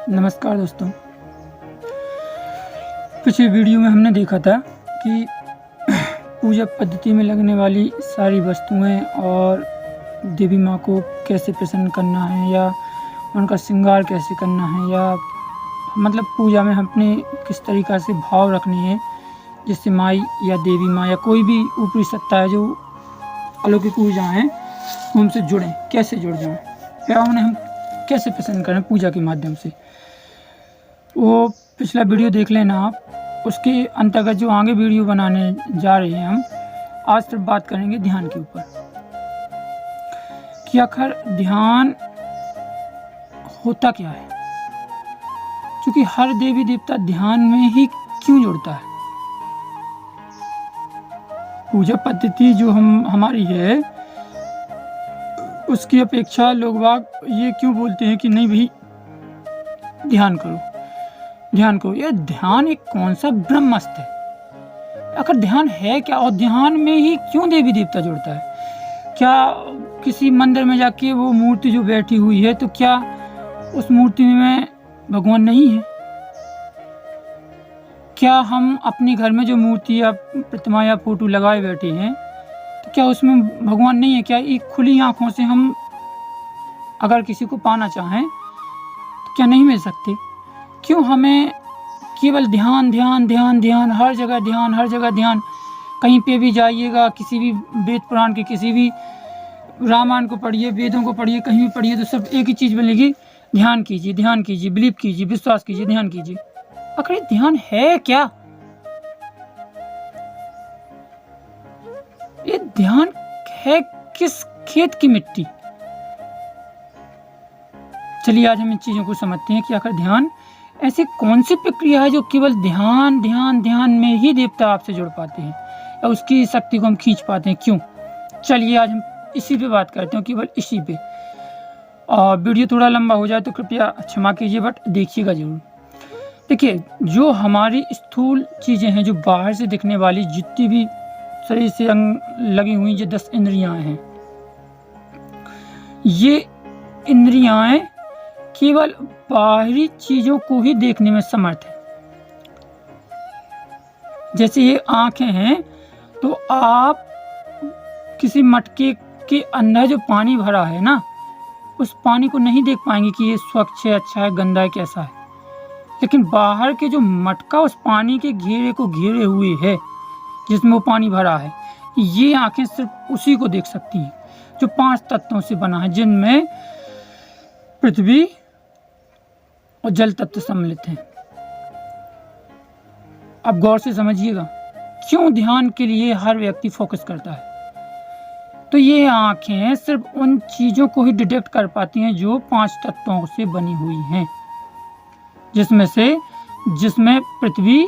नमस्कार दोस्तों। पिछले वीडियो में हमने देखा था कि पूजा पद्धति में लगने वाली सारी वस्तुएं और देवी माँ को कैसे प्रसन्न करना है या उनका श्रृंगार कैसे करना है, या मतलब पूजा में अपने किस तरीक़ा से भाव रखने हैं जिससे माई या देवी माँ या कोई भी ऊपरी सत्ता है जो अलौकिक ऊर्जा हैं उनसे जुड़ें, कैसे जुड़ जाएं या उन्हें हम कैसे प्रसन्न करें पूजा के माध्यम से। वो पिछला वीडियो देख लेना आप। उसके अंतर्गत जो आगे वीडियो बनाने जा रहे हैं हम आज सिर्फ बात करेंगे ध्यान के ऊपर कि आखिर ध्यान होता क्या है, क्योंकि हर देवी देवता ध्यान में ही क्यों जुड़ता है। पूजा पद्धति जो हमारी है उसकी अपेक्षा लोग बाग ये क्यों बोलते हैं कि नहीं भाई ध्यान करो ध्यान करो। ये ध्यान एक कौन सा ब्रह्मास्त्र है, आखिर ध्यान है क्या और ध्यान में ही क्यों देवी देवता जुड़ता है। क्या किसी मंदिर में जाके वो मूर्ति जो बैठी हुई है तो क्या उस मूर्ति में भगवान नहीं है। क्या हम अपने घर में जो मूर्ति या प्रतिमा या फोटो लगाए बैठे हैं तो क्या उसमें भगवान नहीं है। क्या एक खुली आंखों से हम अगर किसी को पाना चाहें तो क्या नहीं मिल सकते। क्यों हमें केवल ध्यान ध्यान ध्यान ध्यान, हर जगह ध्यान, हर जगह ध्यान। कहीं पे भी जाइएगा, किसी भी वेद पुराण के किसी भी रामायण को पढ़िए, वेदों को पढ़िए, कहीं भी पढ़िए तो सब एक ही चीज़ मिलेगी, ध्यान कीजिए, ध्यान कीजिए, बिलीव कीजिए, विश्वास कीजिए, ध्यान कीजिए। आखिर ध्यान है क्या। ये ध्यान है किस खेत की मिट्टी। चलिए आज हम इन चीजों को समझते हैं कि आखिर ध्यान ऐसी कौन सी प्रक्रिया है जो केवल ध्यान ध्यान ध्यान में ही देवता आपसे जुड़ पाते हैं या उसकी शक्ति को हम खींच पाते हैं, क्यों। चलिए आज हम इसी पे बात करते हैं, केवल इसी पे। और वीडियो थोड़ा लंबा हो जाए तो कृपया क्षमा कीजिए, बट देखिएगा जरूर। देखिए जो हमारी स्थूल चीज़ें हैं, जो बाहर से दिखने वाली जितनी भी शरीर से अंग लगी हुई जो 10 इंद्रियां हैं, ये इंद्रियां केवल बाहरी चीजों को ही देखने में समर्थ है। जैसे ये आंखें हैं तो आप किसी मटके के अंदर जो पानी भरा है ना, उस पानी को नहीं देख पाएंगे कि ये स्वच्छ है, अच्छा है, गंदा है, कैसा है। लेकिन बाहर के जो मटका उस पानी के घेरे को घेरे हुए है जिसमें वो पानी भरा है, ये आंखें सिर्फ उसी को देख सकती हैं जो 5 तत्वों से बना है, जिनमें पृथ्वी और जल तत्व सम्मिलित हैं। अब गौर से समझिएगा क्यों ध्यान के लिए हर व्यक्ति फोकस करता है। तो ये आंखें सिर्फ उन चीजों को ही डिटेक्ट कर पाती हैं जो 5 तत्वों से बनी हुई हैं, जिसमें पृथ्वी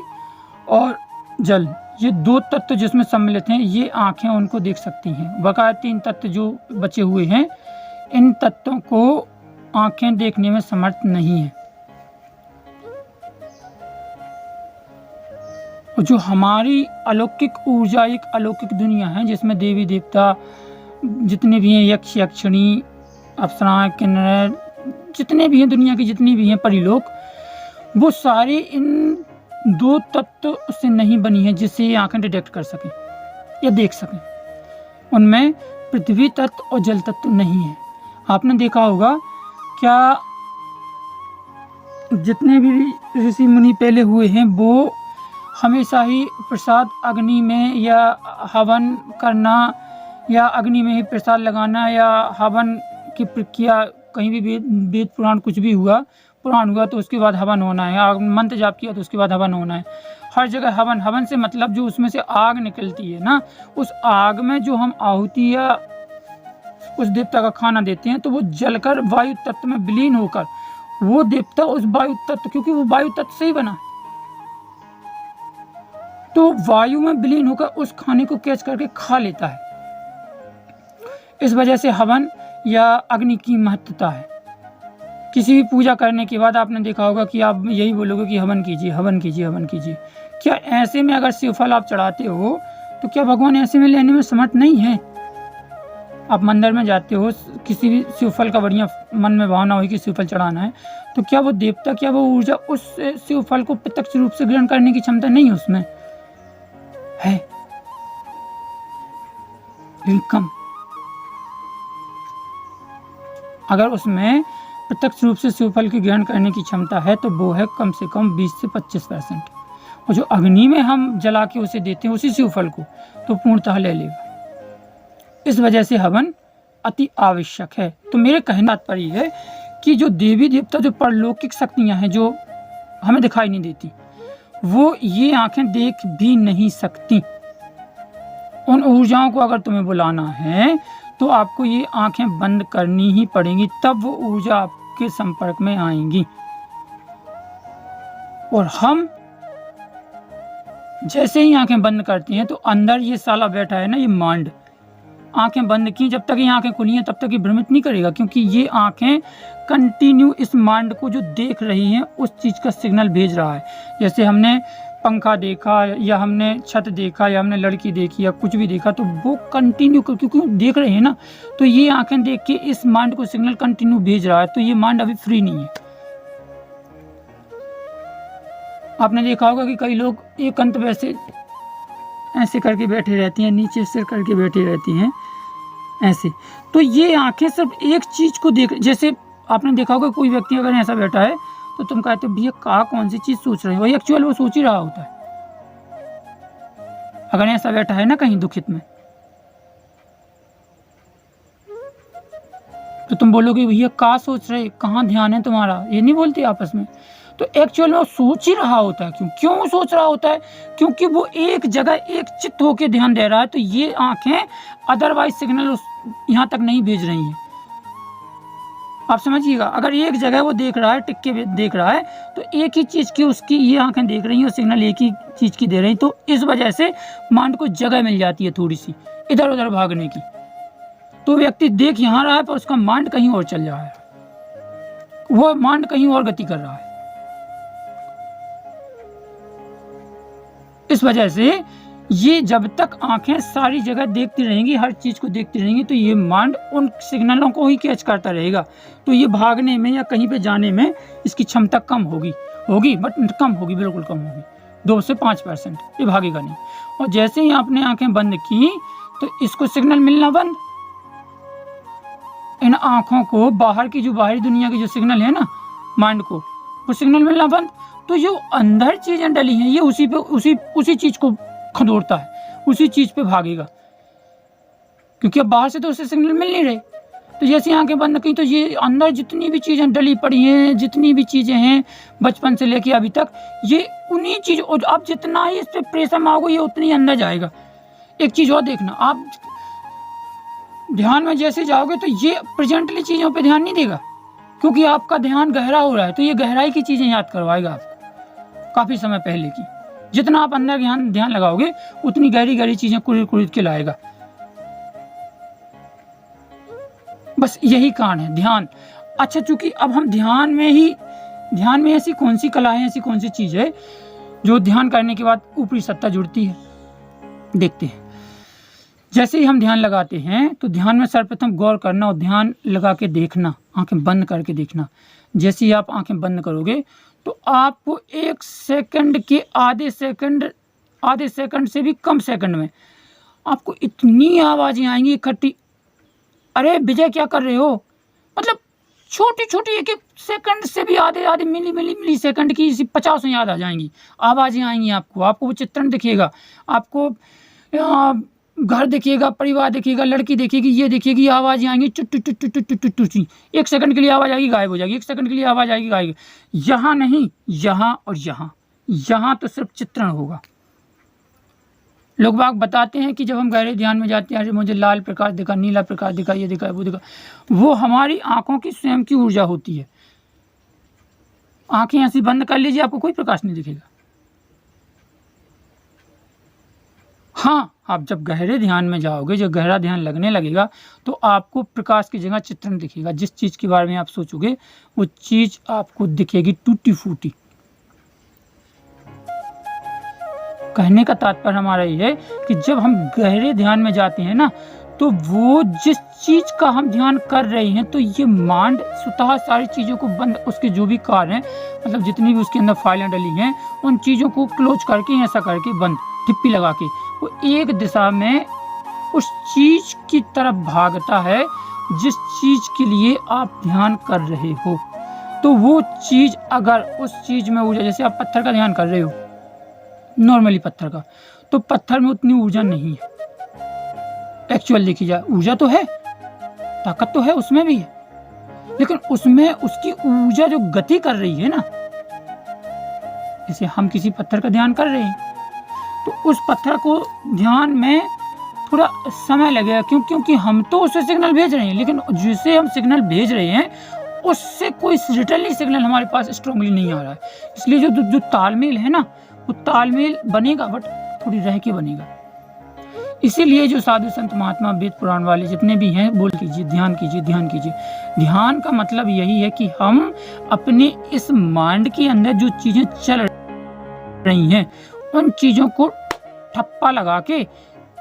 और जल, ये 2 तत्व जिसमें सम्मिलित हैं, ये आंखें उनको देख सकती हैं। बकाया 3 तत्व जो बचे हुए हैं, इन तत्वों को आंखें देखने में समर्थ नहीं है। और जो हमारी अलौकिक ऊर्जा, एक अलौकिक दुनिया है जिसमें देवी देवता जितने भी हैं, यक्ष यक्षिणी, अप्सराएं, किन्नर, जितने भी हैं, दुनिया की जितनी भी हैं परिलोक, वो सारे इन 2 तत्व से नहीं बनी है जिससे ये आंखें डिटेक्ट कर सकें या देख सकें। उनमें पृथ्वी तत्व और जल तत्व नहीं है। आपने देखा होगा क्या जितने भी ऋषि मुनि पहले हुए हैं वो हमेशा ही प्रसाद अग्नि में या हवन करना या अग्नि में ही प्रसाद लगाना या हवन की प्रक्रिया, कहीं भी वेद पुराण कुछ भी पुराण हुआ तो उसके बाद हवन होना है, मंत्र जाप किया तो उसके बाद हवन होना है। हर जगह हवन, हवन से मतलब जो उसमें से आग निकलती है ना, उस आग में जो हम आहुति या उस देवता का खाना देते हैं तो वो जलकर वायु तत्व में विलीन होकर वो देवता उस वायु तत्व, क्योंकि वो वायु तत्व से ही बना है, तो वायु में विलीन होकर उस खाने को कैच करके खा लेता है। इस वजह से हवन या अग्नि की महत्वता है। किसी भी पूजा करने के बाद आपने देखा होगा कि आप यही बोलोगे कि हवन कीजिए, हवन कीजिए, हवन कीजिए। क्या ऐसे में अगर शिवफल आप चढ़ाते हो तो क्या भगवान ऐसे में लेने में समर्थ नहीं है। आप मंदिर में जाते हो, किसी भी शिवफल का बढ़िया मन में भावना हुई कि शिवफल चढ़ाना है, तो क्या वो देवता, क्या वो ऊर्जा उस शिवफल को प्रत्यक्ष रूप से ग्रहण करने की क्षमता नहीं है उसमें? है, लेकिन कम। अगर उसमें प्रत्यक्ष रूप से शिवफल की ग्रहण करने की क्षमता है तो वो है कम से कम 20 से 25%। और जो अग्नि में हम जला के उसे देते हैं उसी शिवफल को, तो पूर्णतः ले लेगा। इस वजह से हवन अति आवश्यक है। तो मेरे कहने का तात्पर्य है कि जो देवी देवता, जो परलौकिक शक्तियां हैं जो हमें दिखाई नहीं देती, वो ये आंखें देख भी नहीं सकती। उन ऊर्जाओं को अगर तुम्हें बुलाना है तो आपको ये आंखें बंद करनी ही पड़ेंगी, तब वो ऊर्जा आपके संपर्क में आएंगी। और हम जैसे ही आंखें बंद करती हैं तो अंदर ये साला बैठा है ना, ये मांड, आंखें बंद की, जब तक ये आंखें खुली हैं तब तक ये भ्रमित नहीं करेगा, क्योंकि ये आंखें कंटिन्यू इस मांड को जो देख रही हैं उस चीज़ का सिग्नल भेज रहा है। जैसे हमने पंखा देखा या हमने छत देखा या हमने लड़की देखी या कुछ भी देखा, तो वो कंटिन्यू, क्योंकि देख रहे हैं ना, तो ये आंखें देख के इस मांड को सिग्नल कंटिन्यू भेज रहा है। तो ये मांड अभी फ्री नहीं है। आपने देखा होगा कि कई लोग एक अंत वैसे ऐसे करके बैठे रहती हैं, नीचे सिर करके बैठी रहती हैं ऐसे। तो ये आंखें सिर्फ एक चीज को देख, जैसे आपने देखा होगा कोई व्यक्ति अगर ऐसा बैठा है तो तुम कहते हो भैया कहाँ कौन सी चीज सोच रहे हो, वही एक्चुअल वो सोच ही रहा होता है। अगर ऐसा बैठा है ना कहीं दुखित में, तो तुम बोलोगे भैया कहाँ सोच रहे, कहाँ ध्यान है तुम्हारा, ये नहीं बोलते आपस में। तो एक्चुअल में वो सोच ही रहा होता है। क्यों सोच रहा होता है? क्योंकि वो एक जगह एक चित्त होकर ध्यान दे रहा है। तो ये आंखें अदरवाइज सिग्नल यहाँ तक नहीं भेज रही हैं। आप समझिएगा, अगर एक जगह वो देख रहा है, टिक के देख रहा है, तो एक ही चीज की उसकी ये आंखें देख रही हैं और सिग्नल एक ही चीज की दे रही। तो इस वजह से माइंड को जगह मिल जाती है थोड़ी सी इधर उधर भागने की। तो व्यक्ति देख यहाँ रहा है पर उसका माइंड कहीं और चल रहा है, वो माइंड कहीं और गति कर रहा है। इस वजह से ये जब तक आंखें सारी जगह देखती रहेंगी, हर चीज को देखती रहेंगी, तो ये माइंड उन सिग्नलों को ही कैच करता रहेगा। तो ये भागने में या कहीं पे जाने में इसकी क्षमता कम होगी बट कम होगी, बिल्कुल कम होगी, 2 से 5%। ये भागेगा नहीं। और जैसे ही आपने आंखें बंद की तो इसको सिग्नल मिलना बंद। इन आंखों को बाहर की, जो बाहरी दुनिया की जो सिग्नल है ना माइंड को, वो सिग्नल मिलना बंद। तो जो अंदर चीजें डली हैं ये उसी चीज को खदोड़ता है, उसी चीज पे भागेगा, क्योंकि अब बाहर से तो उसे सिग्नल मिल नहीं रहे। तो जैसे आंखें बंद की तो ये अंदर जितनी भी चीजें डली पड़ी हैं, जितनी भी चीजें हैं बचपन से लेके अभी तक, ये उन्हीं चीज, और आप जितना ही इस पे प्रेशर मारोगे ये उतनी ही अंदर जाएगा। एक चीज और देखना, आप ध्यान में जैसे जाओगे तो ये प्रेजेंटली चीजों पे ध्यान नहीं देगा, क्योंकि आपका ध्यान गहरा हो रहा है। तो ये गहराई की चीजें याद करवाएगा आपको, काफी समय पहले की। जितना आप अंदर ध्यान लगाओगे उतनी गहरी गहरी चीजें कुरिद के लाएगा। बस यही कारण है ध्यान। अच्छा, चूंकि अब हम ध्यान में ऐसी कौन सी कला है, ऐसी कौन सी चीज है जो ध्यान करने के बाद ऊपरी सत्ता जुड़ती है, देखते हैं। जैसे ही हम ध्यान लगाते हैं तो ध्यान में सर्वप्रथम गौर करना और ध्यान लगा के देखना, आंखें बंद करके देखना। जैसे ही आप आंखें बंद करोगे तो आपको 1 सेकंड के आधे सेकंड से भी कम सेकंड में आपको इतनी आवाजें आएंगी इकट्ठी, अरे विजय क्या कर रहे हो, मतलब छोटी छोटी एक सेकंड से भी आधे मिली सेकंड की 50 याद आ जाएंगी, आवाजें आएंगी आपको वो चित्रण दिखेगा, आपको घर देखिएगा, परिवार देखिएगा, लड़की देखिएगी, ये देखिएगी, आवाज़ें आएंगी चुट्टू। 1 सेकंड के लिए आवाज़ आएगी, गायब हो जाएगी, 1 सेकंड के लिए आवाज़ आएगी, गायब। यहाँ नहीं, यहाँ और यहाँ तो सिर्फ चित्रण होगा। लोग बाग बताते हैं कि जब हम गहरे ध्यान में जाते हैं, मुझे लाल प्रकाश दिखा, नीला प्रकाश दिखा, ये दिखा, वो दिखा, वो हमारी आंखों की स्वयं की ऊर्जा होती है। आंखें ऐसी बंद कर लीजिए, आपको कोई प्रकाश नहीं दिखेगा। हाँ, आप जब गहरे ध्यान में जाओगे, जब गहरा ध्यान लगने लगेगा तो आपको प्रकाश की जगह चित्रण दिखेगा। जिस चीज़ के बारे में आप सोचोगे वो चीज़ आपको दिखेगी टूटी फूटी। कहने का तात्पर्य हमारा ये है कि जब हम गहरे ध्यान में जाते हैं ना तो वो जिस चीज़ का हम ध्यान कर रहे हैं, तो ये माइंड स्वतः सारी चीज़ों को बंद, उसके जो भी कार्य हैं, मतलब जितनी भी उसके अंदर फाइलें डली हैं, उन चीज़ों को क्लोज करके, ऐसा करके बंद, टिप्पी लगा के वो एक दिशा में उस चीज़ की तरफ भागता है जिस चीज़ के लिए आप ध्यान कर रहे हो। तो वो चीज़ अगर उस चीज़ में ऊर्जा, जैसे आप पत्थर का ध्यान कर रहे हो, नॉर्मली पत्थर का, तो पत्थर में उतनी ऊर्जा नहीं है। एक्चुअल देखी जाए ऊर्जा तो है, ताकत तो है, उसमें भी है, लेकिन उसमें उसकी ऊर्जा जो गति कर रही है ना, जैसे हम किसी पत्थर का ध्यान कर रहे हैं, तो उस पत्थर को ध्यान में थोड़ा समय लगेगा, क्योंकि हम तो उससे सिग्नल भेज रहे हैं, लेकिन जिसे हम सिग्नल भेज रहे हैं उससे कोई रिटर्नली सिग्नल हमारे पास स्ट्रांगली नहीं आ रहा है। इसलिए जो तालमेल है ना, वो तालमेल बनेगा, बट थोड़ी रह के बनेगा। इसीलिए जो साधु संत महात्मा वेद पुराण वाले जितने भी हैं, बोल कीजिए, ध्यान कीजिए, ध्यान कीजिए। ध्यान का मतलब यही है कि हम अपने इस माइंड के अंदर जो चीजें चल रही हैं, उन चीजों को ठप्पा लगा के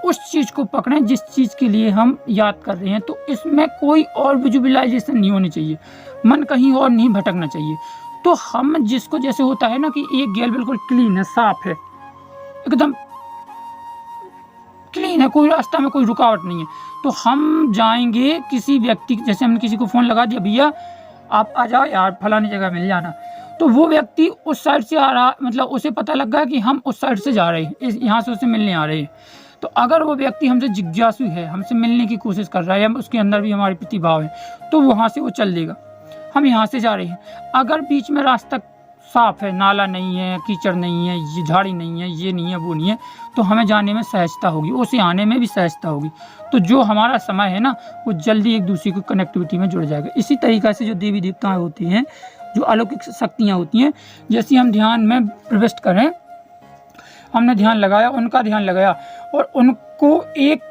उस चीज को पकड़ें जिस चीज के लिए हम याद कर रहे हैं। तो इसमें कोई और विजुअलाइजेशन नहीं होनी चाहिए, मन कहीं और नहीं भटकना चाहिए। तो हम जिसको, जैसे होता है ना कि एक गेल बिल्कुल क्लीन है, साफ है, एकदम क्लीन है, कोई रास्ता में कोई रुकावट नहीं है, तो हम जाएंगे किसी व्यक्ति, जैसे हमने किसी को फ़ोन लगा दिया, भैया आप आ जाओ यार, फलानी जगह मिल जाना, तो वो व्यक्ति उस साइड से आ रहा, मतलब उसे पता लग गया कि हम उस साइड से जा रहे हैं, यहाँ से उसे मिलने आ रहे हैं। तो अगर वो व्यक्ति हमसे जिज्ञासु है, हमसे मिलने की कोशिश कर रहा है, या उसके अंदर भी हमारी प्रतिभाव है, तो वहाँ से वो चल देगा, हम यहाँ से जा रहे हैं। अगर बीच में रास्ता साफ है, नाला नहीं है, कीचड़ नहीं है, ये झाड़ी नहीं है, ये नहीं है, वो नहीं है, तो हमें जाने में सहजता होगी, उसे आने में भी सहजता होगी। तो जो हमारा समय है ना, वो जल्दी एक दूसरे को कनेक्टिविटी में जुड़ जाएगा। इसी तरीक़े से जो देवी देवताएं होती हैं, जो अलौकिक शक्तियाँ होती हैं, जैसे हम ध्यान में प्रविष्ट करें, हमने ध्यान लगाया, उनका ध्यान लगाया, और उनको एक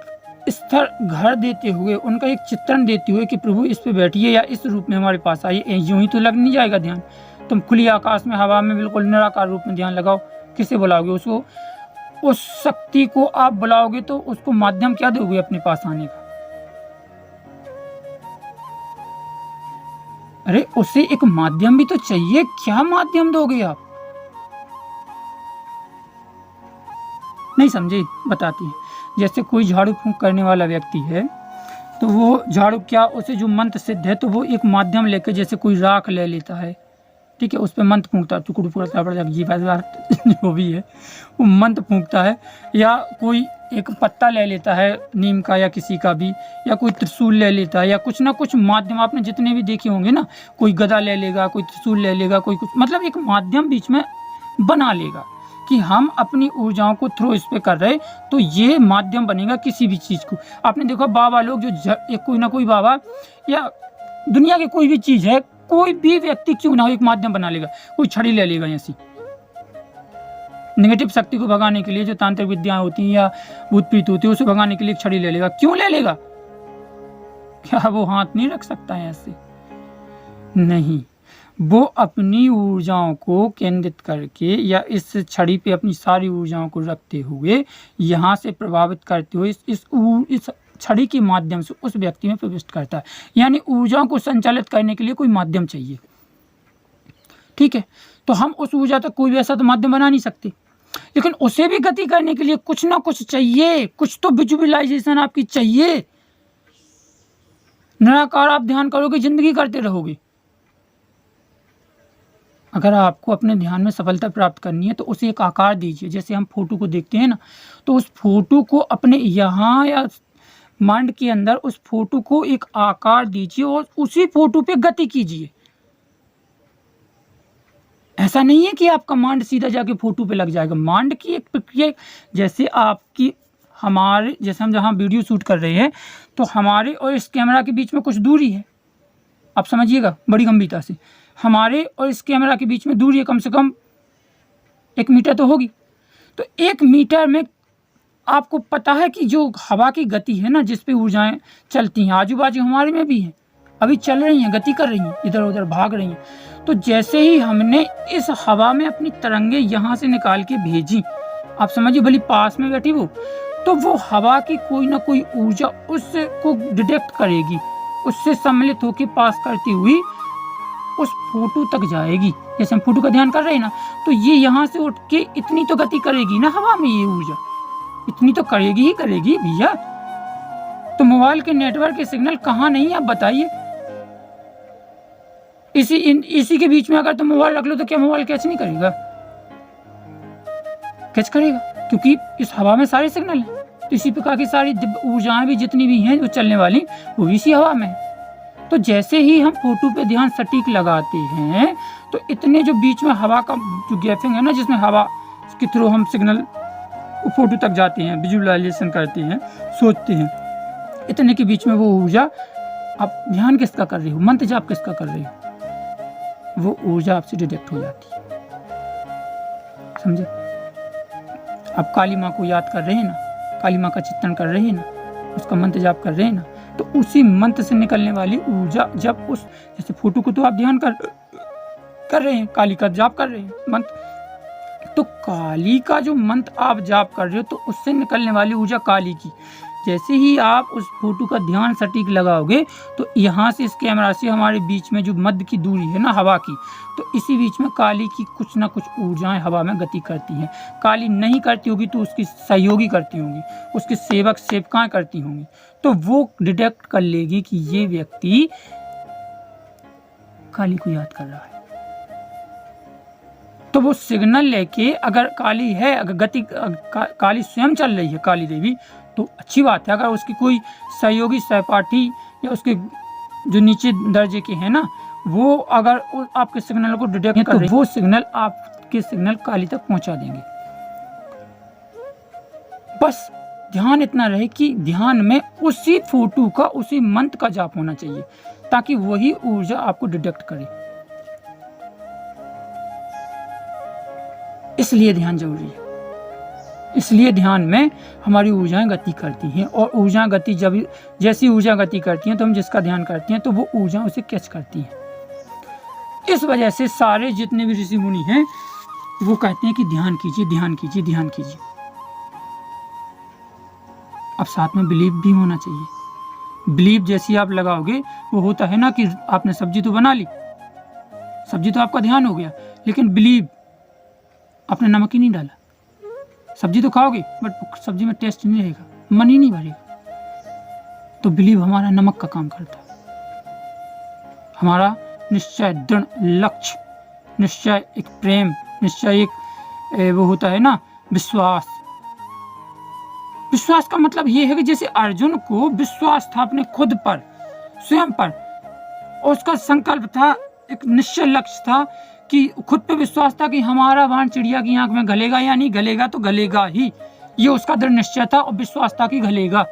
स्तर घर देते हुए, उनका एक चित्रण देते हुए कि प्रभु इस पे बैठिए या इस रूप में हमारे पास आइए, यूं ही तो लग नहीं जाएगा ध्यान। तुम खुली आकाश में, हवा में, बिल्कुल निराकार रूप में ध्यान लगाओ, किसे बुलाओगे? उसको, उस शक्ति को आप बुलाओगे तो उसको माध्यम क्या दोगे अपने पास आने का? अरे उसे एक माध्यम भी तो चाहिए, क्या माध्यम दोगे आप? नहीं समझे, बताती है। जैसे कोई झाड़ू फूंक करने वाला व्यक्ति है, तो वो झाड़ू क्या, उसे जो मंत्र सिद्ध है, तो वो एक माध्यम लेके, जैसे कोई राख ले लेता है, ठीक है, उस पर मंत्र फूंकता है, टुकड़ू पूरा जी जो भी है वो मंत्र फूंकता है, या कोई एक पत्ता ले लेता है नीम का, या किसी का भी, या कोई त्रिशूल ले लेता है, या कुछ ना कुछ माध्यम, आपने जितने भी देखे होंगे ना, कोई गदा ले लेगा, कोई त्रिशूल ले लेगा, कोई कुछ, मतलब एक माध्यम बीच में बना लेगा कि हम अपनी ऊर्जाओं को थ्रो इस पे कर रहे, तो ये माध्यम बनेगा किसी भी चीज़ को। आपने देखा बाबा लोग जो एक कोई ना कोई बाबा, या दुनिया की कोई भी चीज़ है, कोई भी व्यक्ति क्यों ना हो, एक माध्यम बना लेगा। कोई छड़ी ले लेगा, ऐसी नेगेटिव शक्ति को भगाने के लिए, जो तांत्रिक विद्याएं होती हैं या भूत प्रीत होती है, उसे भगाने के लिए एक छड़ी ले लेगा। क्यों ले लेगा? क्या वो हाथ नहीं रख सकता है ऐसे? नहीं, वो अपनी ऊर्जाओं को केंद्रित करके, या इस छड़ी पे अपनी सारी ऊर्जाओं को रखते हुए, यहाँ से प्रभावित करते हुए इस छड़ी के माध्यम से उस व्यक्ति में प्रविष्ट करता है। यानी ऊर्जाओं को संचालित करने के लिए कोई माध्यम चाहिए, ठीक है। तो हम उस ऊर्जा तक कोई भी ऐसा तो माध्यम बना नहीं सकते, लेकिन उसे भी गति करने के लिए कुछ ना कुछ चाहिए, कुछ तो विजुअलाइजेशन आपकी चाहिए। निराकार आप ध्यान करोगे, जिंदगी करते रहोगे। अगर आपको अपने ध्यान में सफलता प्राप्त करनी है, तो उसे एक आकार दीजिए। जैसे हम फोटो को देखते हैं ना, तो उस फोटो को अपने यहाँ या माइंड के अंदर उस फोटो को एक आकार दीजिए, और उसी फोटो पे गति कीजिए। ऐसा नहीं है कि आपका माइंड सीधा जाके फोटो पे लग जाएगा। माइंड की एक प्रक्रिया, जैसे आपकी, हमारे, जैसे हम जहाँ वीडियो शूट कर रहे हैं, तो हमारे और इस कैमरा के बीच में कुछ दूरी है, आप समझिएगा बड़ी गंभीरता से। हमारे और इस कैमरा के बीच में दूरी है, कम से कम 1 मीटर तो होगी। तो 1 मीटर में आपको पता है कि जो हवा की गति है ना, जिस पे ऊर्जाएं चलती हैं, आजू बाजू हमारे में भी हैं, अभी चल रही हैं, गति कर रही हैं, इधर उधर भाग रही हैं। तो जैसे ही हमने इस हवा में अपनी तरंगे यहाँ से निकाल के भेजी, आप समझिए, भली पास में बैठी वो, तो वो हवा की कोई ना कोई ऊर्जा उसको डिटेक्ट करेगी, उससे सम्मिलित होकर पास करती हुई उस फोटो तक जाएगी। जैसे हम फोटो का ध्यान कर रहे हैं ना, तो ये यहाँ से उठ के इतनी तो गति करेगी ना हवा में, ये ऊर्जा इतनी तो करेगी ही करेगी भैया। तो मोबाइल के नेटवर्क के सिग्नल कहाँ नहीं, आप बताइए। इसी के बीच में अगर तुम मोबाइल रख लो तो क्या मोबाइल कैच नहीं करेगा? कैच करेगा, क्योंकि इस हवा में सारे सिग्नल हैं। तो इसी प्रकार की सारी ऊर्जाएं भी जितनी भी हैं जो चलने वाली, वो भी इसी हवा में है। तो जैसे ही हम फोटो पे ध्यान सटीक लगाते हैं, तो इतने जो बीच में हवा का जो गैपिंग है ना, जिसमें हवा के थ्रू हम सिग्नल फोटो तक जाते हैं, विजुअलाइजेशन करते हैं, सोचते हैं, इतने के बीच में वो ऊर्जा, आप ध्यान किसका कर रहे हो, मंत्र जाप किसका कर रहे हो, वो ऊर्जा आपसे डिटेक्ट हो जाती है। समझे? आप काली माँ को याद कर रहे हैं ना, काली माँ का चिंतन कर रहे हैं ना, उसका मंत्र जाप कर रहे हैं ना, तो उसी मंत्र से निकलने वाली ऊर्जा जब उस, जैसे फोटो को तो आप ध्यान कर रहे हैं, काली का जाप कर रहे हैं मंत्र, तो काली का जो मंत्र आप जाप कर रहे हो, तो उससे निकलने वाली ऊर्जा काली की, जैसे ही आप उस फोटो का ध्यान सटीक लगाओगे, तो यहाँ से इस कैमरा से हमारे बीच में जो मध्य की दूरी है ना हवा की, तो इसी बीच में काली की कुछ ना कुछ ऊर्जाएं हवा में गति करती हैं। काली नहीं करती होगी तो उसकी सहयोगी करती होंगी, उसके सेवक सेवकाएं करती होंगी, तो वो डिटेक्ट कर लेगी कि ये व्यक्ति काली को याद कर रहा है। तो वो सिग्नल लेके, अगर काली है, अगर गति काली स्वयं चल रही है, काली देवी, तो अच्छी बात है। अगर उसकी कोई सहयोगी सहपाठी या उसके जो नीचे दर्जे के हैं ना, वो अगर आपके सिग्नल को डिटेक्ट कर रहे हैं, तो वो सिग्नल आपके सिग्नल काली तक पहुंचा देंगे। बस ध्यान इतना रहे कि ध्यान में उसी फोटो का, उसी मंत्र का जाप होना चाहिए, ताकि वही ऊर्जा आपको डिटेक्ट करे। इसलिए ध्यान जरूरी है। इसलिए ध्यान में हमारी ऊर्जाएं गति करती हैं, और ऊर्जा गति जब जैसी ऊर्जा गति करती हैं, तो हम जिसका ध्यान करते हैं तो वो ऊर्जा उसे कैच करती है। इस वजह से सारे जितने भी ऋषि मुनि हैं, वो कहते हैं कि ध्यान कीजिए, ध्यान कीजिए, ध्यान कीजिए। अब साथ में बिलीव भी होना चाहिए। बिलीव जैसी आप लगाओगे, वो होता है ना कि आपने सब्जी तो बना ली, सब्जी तो आपका ध्यान हो गया, लेकिन बिलीव, आपने नमक ही नहीं डाला, सब्जी तो खाओगे बट सब्जी में टेस्ट नहीं रहेगा, मन ही नहीं भरेगा। तो बिलीव हमारा नमक का काम करता है। हमारा निश्चय, दृढ़ लक्ष्य, निश्चय एक प्रेम, निश्चय एक वो होता है ना विश्वास। विश्वास का मतलब ये है कि जैसे अर्जुन को विश्वास था अपने खुद पर, स्वयं पर, और उसका संकल्प था, एक निश्चय लक्ष्य था कि खुद पे विश्वास था कि हमारा बाण चिड़िया की आंख में गलेगा या नहीं गलेगा, तो गलेगा ही, ये उसका दृढ़ निश्चय था और विश्वास था कि गलेगा।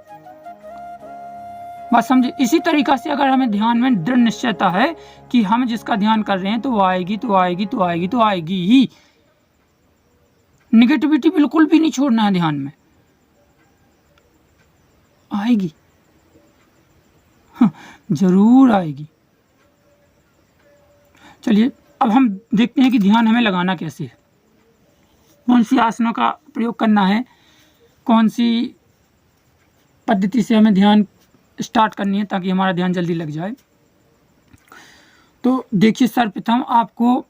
बात समझे? इसी तरीका से अगर हमें ध्यान में दृढ़ निश्चयता है कि हम जिसका ध्यान कर रहे हैं, तो वो आएगी, तो आएगी, तो आएगी, तो आएगी ही। निगेटिविटी बिल्कुल भी नहीं छोड़ना है ध्यान में, आएगी, जरूर आएगी। चलिए अब हम देखते हैं कि ध्यान हमें लगाना कैसे है, कौन सी आसनों का प्रयोग करना है, कौन सी पद्धति से हमें ध्यान स्टार्ट करनी है ताकि हमारा ध्यान जल्दी लग जाए। तो देखिए, सर्वप्रथम आपको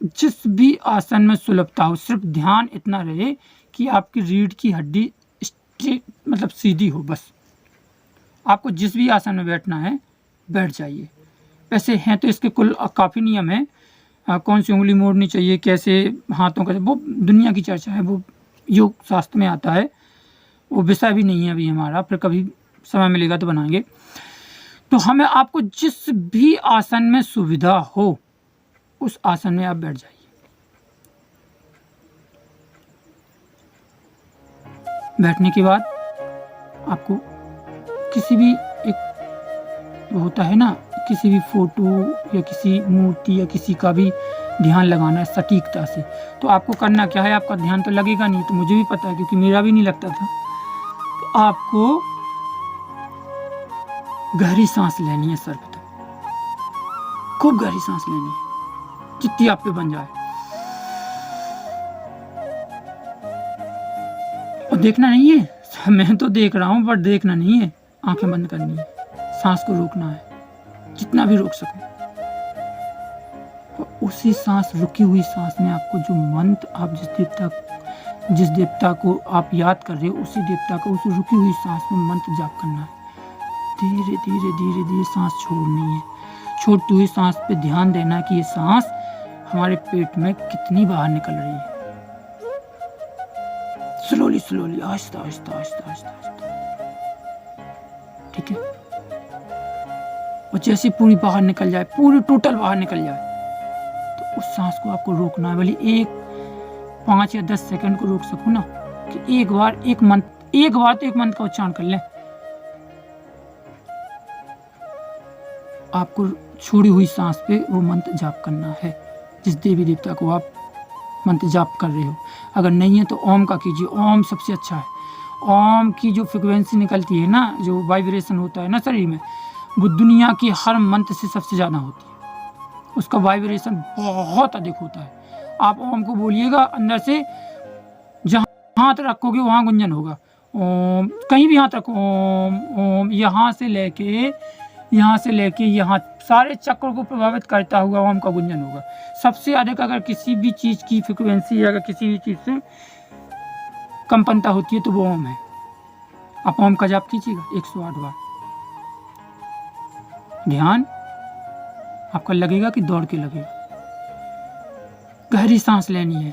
जिस भी आसन में सुलभता हो, सिर्फ ध्यान इतना रहे कि आपकी रीढ़ की हड्डी स्ट्रेट, मतलब सीधी हो। बस आपको जिस भी आसन में बैठना है बैठ जाइए। वैसे हैं तो इसके कुल काफ़ी नियम हैं, कौन सी उंगली मोड़नी चाहिए, कैसे हाथों का, वो दुनिया की चर्चा है, वो योग शास्त्र में आता है, वो विषय भी नहीं है अभी हमारा, फिर कभी समय मिलेगा तो बनाएंगे। तो हमें, आपको जिस भी आसन में सुविधा हो उस आसन में आप बैठ जाइए। बैठने के बाद आपको किसी भी एक वो होता है ना, किसी भी फोटो या किसी मूर्ति या किसी का भी ध्यान लगाना है सटीकता से। तो आपको करना क्या है, आपका ध्यान तो लगेगा नहीं, तो मुझे भी पता है क्योंकि मेरा भी नहीं लगता था। तो आपको गहरी सांस लेनी है सर्वप्रथम, खूब गहरी सांस लेनी है, जितनी आप पे बन जाए, और देखना नहीं है मैं तो देख रहा हूँ, पर देखना नहीं है, आंखें बंद करनी है, सांस को रोकना है, जितना भी रोक सको। और उसी सांस, रुकी हुई सांस में आपको जो मंत्र आप जिस देवता को आप याद कर रहे हो, उसी देवता को उस रुकी हुई सांस में मंत्र जाप करना है। धीरे धीरे धीरे धीरे सांस छोड़नी है। छोड़ती हुई सांस पे ध्यान देना कि ये सांस हमारे पेट में कितनी बाहर निकल रही है। स्लोली स्लोली, आहिस्ता आहिस्ता आहिस्ता आहिस्ता आहिस्ता, ठीक है। और जैसे पूरी बाहर निकल जाए, पूरी टोटल बाहर निकल जाए, तो उस सांस को आपको रोकना है। भले 5 या 10 सेकंड को रोक सकूं ना, कि एक बार तो एक मंत्र का उच्चारण कर लें। आपको छोड़ी हुई सांस पे वो मंत्र जाप करना है, जिस देवी देवता को आप मंत्र जाप कर रहे हो। अगर नहीं है तो ओम का कीजिए, ओम सबसे अच्छा है। ओम की जो फ्रिक्वेंसी निकलती है ना, जो वाइब्रेशन होता है ना शरीर में, वो दुनिया की हर मंत्र से सबसे ज़्यादा होती है। उसका वाइब्रेशन बहुत अधिक होता है। आप ओम को बोलिएगा अंदर से, जहाँ हाथ रखोगे वहाँ गुंजन होगा। ओम, कहीं भी हाथ रखो, ओम ओम, यहाँ से लेके यहाँ सारे चक्रों को प्रभावित करता हुआ ओम का गुंजन होगा। सबसे अधिक अगर किसी भी चीज़ की फ्रिक्वेंसी, अगर किसी भी चीज़ से कंपनता होती है तो वो ओम है। आप ओम का जाप कीजिएगा 108 बार। ध्यान आपका लगेगा कि दौड़ के लगेगा। गहरी सांस लेनी है।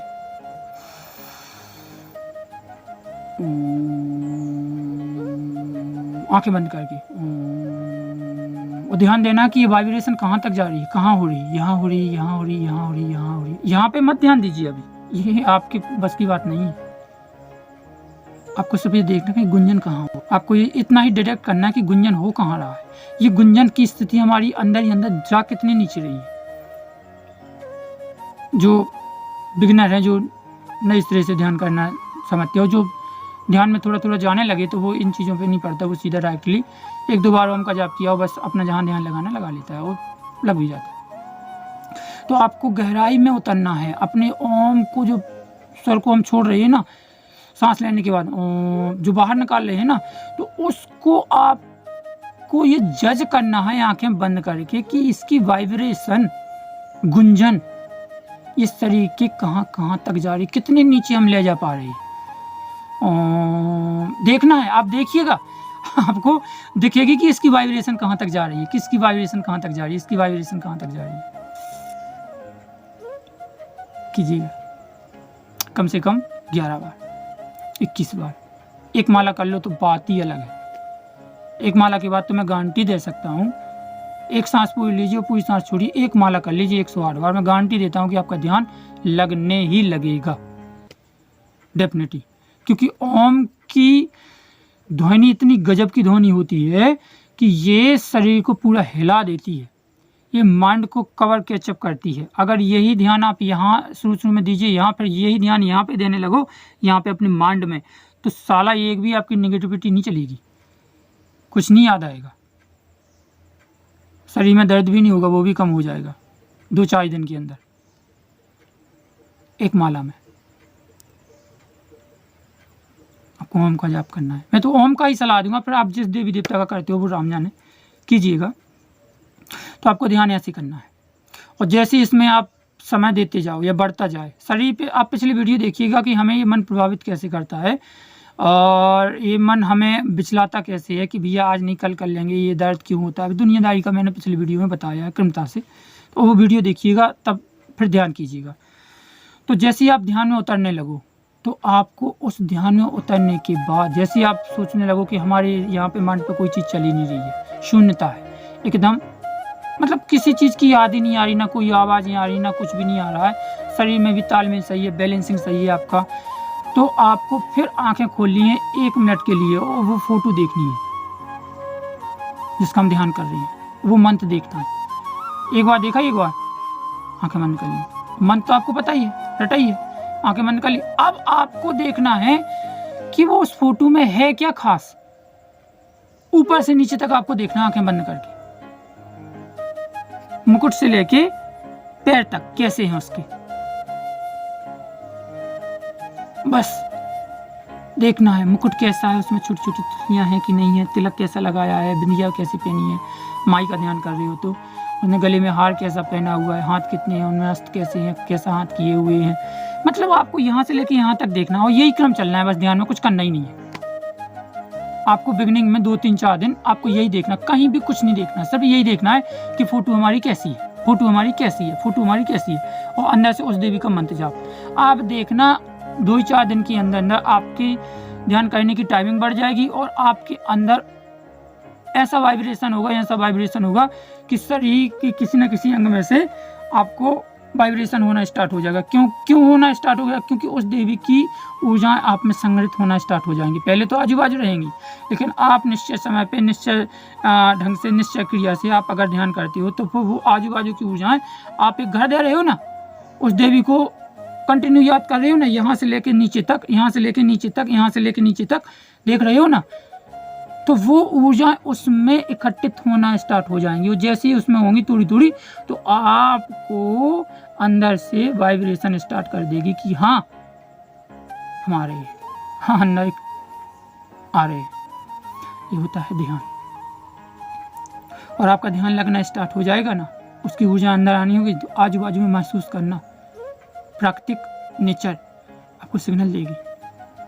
आंखें बंद करके, और ध्यान देना कि ये वाइब्रेशन कहाँ तक जा रही है, कहाँ हो रही है, यहाँ हो रही है, यहाँ हो रही है, यहाँ हो रही है, यहाँ हो रही है। यहाँ पे मत ध्यान दीजिए अभी, ये आपके बस की बात नहीं है। आपको सिर्फ ये देखना कि गुंजन कहाँ हो। आपको ये इतना ही डिटेक्ट करना है कि गुंजन हो कहाँ रहा है। ये गुंजन की स्थिति हमारी अंदर ही अंदर जा कितनी नीचे रही है। जो बिगिनर है, जो नई तरह से ध्यान करना समझते हो, जो ध्यान में थोड़ा थोड़ा जाने लगे, तो वो इन चीज़ों पे नहीं पड़ता, वो सीधा डायरेक्टली 1-2 बार ओम का जाप किया और बस अपना जहाँ ध्यान लगाना लगा लेता है और लग भी जाता है। तो आपको गहराई में उतरना है। अपने ओम को, जो स्वर को हम छोड़ रहे हैं ना, सांस लेने के बाद ओम जो बाहर निकाल रहे हैं ना, तो उसको आपको ये जज करना है आंखें बंद करके कि इसकी वाइब्रेशन, गुंजन इस शरीर के कहाँ कहाँ तक जा रही, कितने नीचे हम ले जा पा रहे हैं। देखना है, आप देखिएगा, आपको दिखेगी कि इसकी वाइब्रेशन कहाँ तक जा रही है, किसकी वाइब्रेशन कहाँ तक जा रही है, इसकी वाइब्रेशन कहाँ तक जा रही है। कीजिएगा कम से कम 11 बार, 21 बार। एक माला कर लो तो बात ही अलग है। एक माला के बाद तो मैं गारंटी दे सकता हूँ, एक सांस पूरी लीजिए, पूरी सांस छोड़िए, एक माला कर लीजिए 108 बार, मैं गारंटी देता हूँ कि आपका ध्यान लगने ही लगेगा डेफिनेटली। क्योंकि ओम की ध्वनि इतनी गजब की ध्वनि होती है कि ये शरीर को पूरा हिला देती है, ये माइंड को कवर कैचअप करती है। अगर यही ध्यान आप यहाँ शुरू में दीजिए, यहाँ पर यही ध्यान यहाँ पे देने लगो, यहाँ पे अपने माइंड में, तो साला एक भी आपकी नेगेटिविटी नहीं चलेगी, कुछ नहीं याद आएगा, शरीर में दर्द भी नहीं होगा, वो भी कम हो जाएगा 2-4 दिन के अंदर, एक माला में। आपको ओम का जाप करना है। मैं तो ओम का ही सलाह दूंगा, फिर आप जिस देवी देवता का करते हो वो राम जाने, कीजिएगा। तो आपको ध्यान ऐसे करना है, और जैसे इसमें आप समय देते जाओ या बढ़ता जाए शरीर पे। आप पिछली वीडियो देखिएगा कि हमें ये मन प्रभावित कैसे करता है, और ये मन हमें बिचलाता कैसे है कि भैया आज नहीं कल कर लेंगे, ये दर्द क्यों होता है। दुनियादारी का मैंने पिछली वीडियो में बताया है क्रमता से, तो वो वीडियो देखिएगा, तब फिर ध्यान कीजिएगा। तो जैसे ही आप ध्यान में उतरने लगो, तो आपको उस ध्यान में उतरने के बाद जैसे आप सोचने लगो कि हमारे यहाँ पे मन पे कोई चीज़ चली नहीं रही है, शून्यता है एकदम, मतलब किसी चीज़ की याद ही नहीं आ रही, ना कोई आवाज़ नहीं आ रही, ना कुछ भी नहीं आ रहा है, शरीर में भी तालमेल सही है, बैलेंसिंग सही है आपका, तो आपको फिर आंखें खोलनी है 1 मिनट के लिए, और वो फोटो देखनी है जिसका हम ध्यान कर रहे हैं, वो मंत्र देखना है। एक बार देखा, एक बार आंखें बंद कर ली, मंत्र तो आपको पता ही है, रटाइए, आंखें बंद कर ली। अब आपको देखना है कि वो उस फोटो में है क्या खास, ऊपर से नीचे तक आपको देखना, आंखें बंद करके, मुकुट से लेके पैर तक कैसे हैं उसके, बस देखना है मुकुट कैसा है, उसमें छोटी छोटी तितलियाँ हैं कि नहीं है, तिलक कैसा लगाया है, बिंदिया कैसी पहनी है, माई का ध्यान कर रहे हो तो उसने गले में हार कैसा पहना हुआ है, हाथ कितने हैं, उनमें अस्त्र कैसे हैं, कैसा हाथ किए हुए हैं, मतलब आपको यहाँ से लेके यहाँ तक देखना है और यही क्रम चलना है, बस ध्यान में कुछ करना ही नहीं है। आपको बिगिनिंग में 2-3-4 दिन आपको यही देखना, कहीं भी कुछ नहीं देखना, सिर्फ यही देखना है कि फोटो हमारी कैसी है, फोटो हमारी कैसी है, फोटो हमारी कैसी है, और अंदर से उस देवी का मंत्र जाप आप देखना। 2-4 दिन के अंदर अंदर आपकी ध्यान करने की टाइमिंग बढ़ जाएगी और आपके अंदर ऐसा वाइब्रेशन होगा कि शरीर के किसी न किसी अंग में से आपको वाइब्रेशन होना स्टार्ट हो जाएगा। क्यों होना स्टार्ट हो गया? क्योंकि उस देवी की ऊर्जाएं आप में संग्रहित होना स्टार्ट हो जाएंगी। पहले तो आजू बाजू रहेंगी, लेकिन आप निश्चय समय पे निश्चय ढंग से निश्चय क्रिया से आप अगर ध्यान करते हो तो फिर वो आजू बाजू की ऊर्जाएं, आप एक घर दे रहे हो ना, उस देवी को कंटिन्यू याद कर रहे हो ना, यहाँ से लेके नीचे तक, यहाँ से लेके नीचे तक, यहाँ से लेके नीचे तक देख रहे हो ना, तो वो ऊर्जा उसमें इकट्ठित होना स्टार्ट हो जाएंगी। और जैसे ही उसमें होंगी थोड़ी थोड़ी, तो आपको अंदर से वाइब्रेशन स्टार्ट कर देगी कि हाँ हमारे, हाँ अंदर आ रहे। ये होता है ध्यान। और आपका ध्यान लगना स्टार्ट हो जाएगा ना, उसकी ऊर्जा अंदर आनी होगी, तो आजू बाजू में महसूस करना, प्राकृतिक नेचर आपको सिग्नल देगी,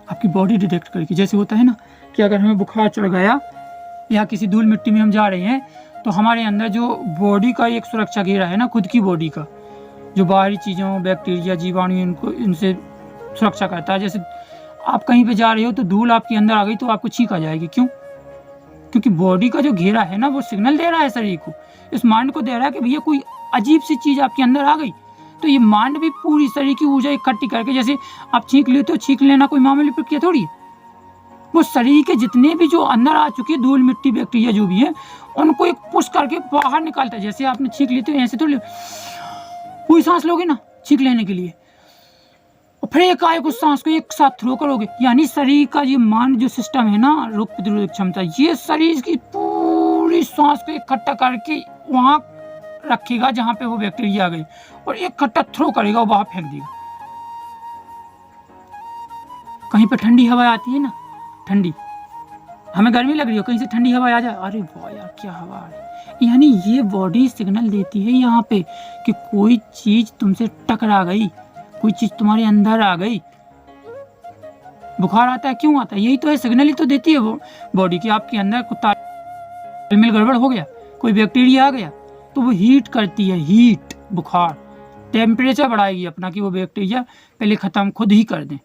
आपकी बॉडी डिटेक्ट करेगी। जैसे होता है ना कि अगर हमें बुखार चढ़ गया या किसी धूल मिट्टी में हम जा रहे हैं, तो हमारे अंदर जो बॉडी का एक सुरक्षा घेरा है ना, खुद की बॉडी का, जो बाहरी चीज़ों, बैक्टीरिया, जीवाणु, इनको इनसे सुरक्षा करता है। जैसे आप कहीं पे जा रहे हो तो धूल आपके अंदर आ गई तो आपको छींक आ जाएगी। क्यों? क्योंकि बॉडी का जो घेरा है ना, वो सिग्नल दे रहा है शरीर को, इस माइंड को दे रहा है कि भैया कोई अजीब सी चीज़ आपके अंदर आ गई। तो ये माइंड भी पूरी शरीर की ऊर्जा इकट्ठी करके, जैसे आप छींक लेते हो, छींक लेना कोई मामूली प्रक्रिया थोड़ी है। वो शरीर के जितने भी जो अंदर आ चुके हैं धूल मिट्टी बैक्टीरिया जो भी है, उनको एक पुश करके बाहर निकालता है। जैसे आपने छींक लेते हो, ऐसे थोड़ी पूरी सांस लोगे ना छींक लेने के लिए, और फिर एकाएक उस सांस को एक साथ थ्रो करोगे। यानी शरीर का ये माइंड जो सिस्टम है ना, रोग प्रतिरोधक क्षमता, ये शरीर की पूरी सांस को इकट्ठा करके वहां रखेगा जहां पे वो बैक्टीरिया आ गई, और इकट्ठा थ्रो करेगा और बाहर फेंक देगा। कहीं पे ठंडी हवा आती है ना, ठंडी, हमें गर्मी लग रही हो, कहीं से ठंडी हवा आ जाए, अरे वाह यार क्या हवा आ रही। यानी ये बॉडी सिग्नल देती है यहाँ पे कि कोई चीज तुमसे टकरा गई, कोई चीज तुम्हारे अंदर आ गई। बुखार आता है, क्यों आता है? यही तो है, सिग्नल ही तो देती है वो बॉडी की आपके अंदर कुत्ता तालमेल गड़बड़ हो गया, कोई बैक्टीरिया आ गया, तो वो हीट करती है, हीट, बुखार, टेम्परेचर बढ़ाएगी अपना कि वो बैक्टीरिया पहले खत्म खुद ही कर दें।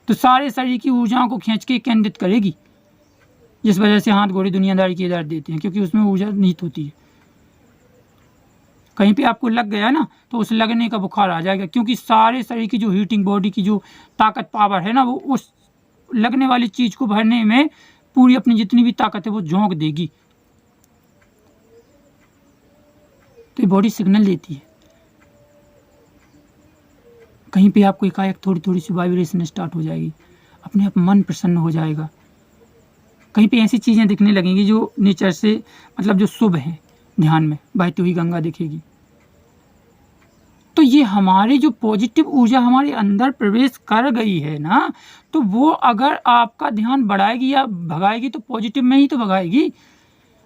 तो सारे शरीर की ऊर्जाओं को खींच के केंद्रित करेगी, जिस वजह से हाथ घोड़े दुनियादारी के दर्द देते हैं, क्योंकि उसमें ऊर्जा निहित होती है। कहीं पे आपको लग गया ना, तो उस लगने का बुखार आ जाएगा, क्योंकि सारे शरीर की जो हीटिंग, बॉडी की जो ताकत, पावर है ना, वो उस लगने वाली चीज को भरने में पूरी अपनी जितनी भी ताकत है वो झोंक देगी। तो ये बॉडी सिग्नल देती है। कहीं पे आपको एकाएक थोड़ी थोड़ी सी वाइब्रेशन स्टार्ट हो जाएगी, अपने आप मन प्रसन्न हो जाएगा। कहीं पे ऐसी चीज़ें दिखने लगेंगी जो नेचर से, मतलब जो शुभ है, ध्यान में बहती हुई गंगा दिखेगी। तो ये हमारी जो पॉजिटिव ऊर्जा हमारे अंदर प्रवेश कर गई है ना, तो वो अगर आपका ध्यान बढ़ाएगी या भगाएगी तो पॉजिटिव में ही तो भगाएगी।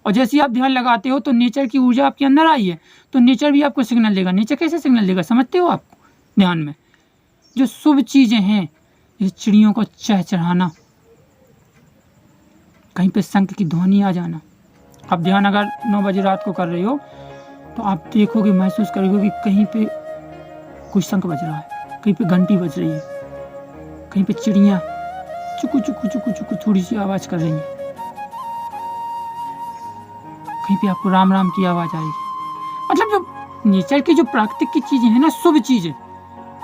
और जैसे आप ध्यान लगाते हो तो नेचर की ऊर्जा आपके अंदर आई है, तो नेचर भी आपको सिग्नल देगा। नेचर कैसे सिग्नल देगा समझते हो? आपको ध्यान में जो शुभ चीजें हैं, जैसे चिड़ियों को चहचहाना, कहीं पे शंख की ध्वनि आ जाना। आप ध्यान अगर 9 बजे रात को कर रहे हो तो आप देखोगे, महसूस करोगे कि कहीं पे कोई शंख बज रहा है, कहीं पे घंटी बज रही है, कहीं पे चिड़ियाँ चुकू चुकू चुकू चुकू थोड़ी सी आवाज कर रही है, कहीं पे आपको राम राम की आवाज आएगी। मतलब जो नेचर की जो प्राकृतिक की चीजें हैं ना, शुभ चीजें,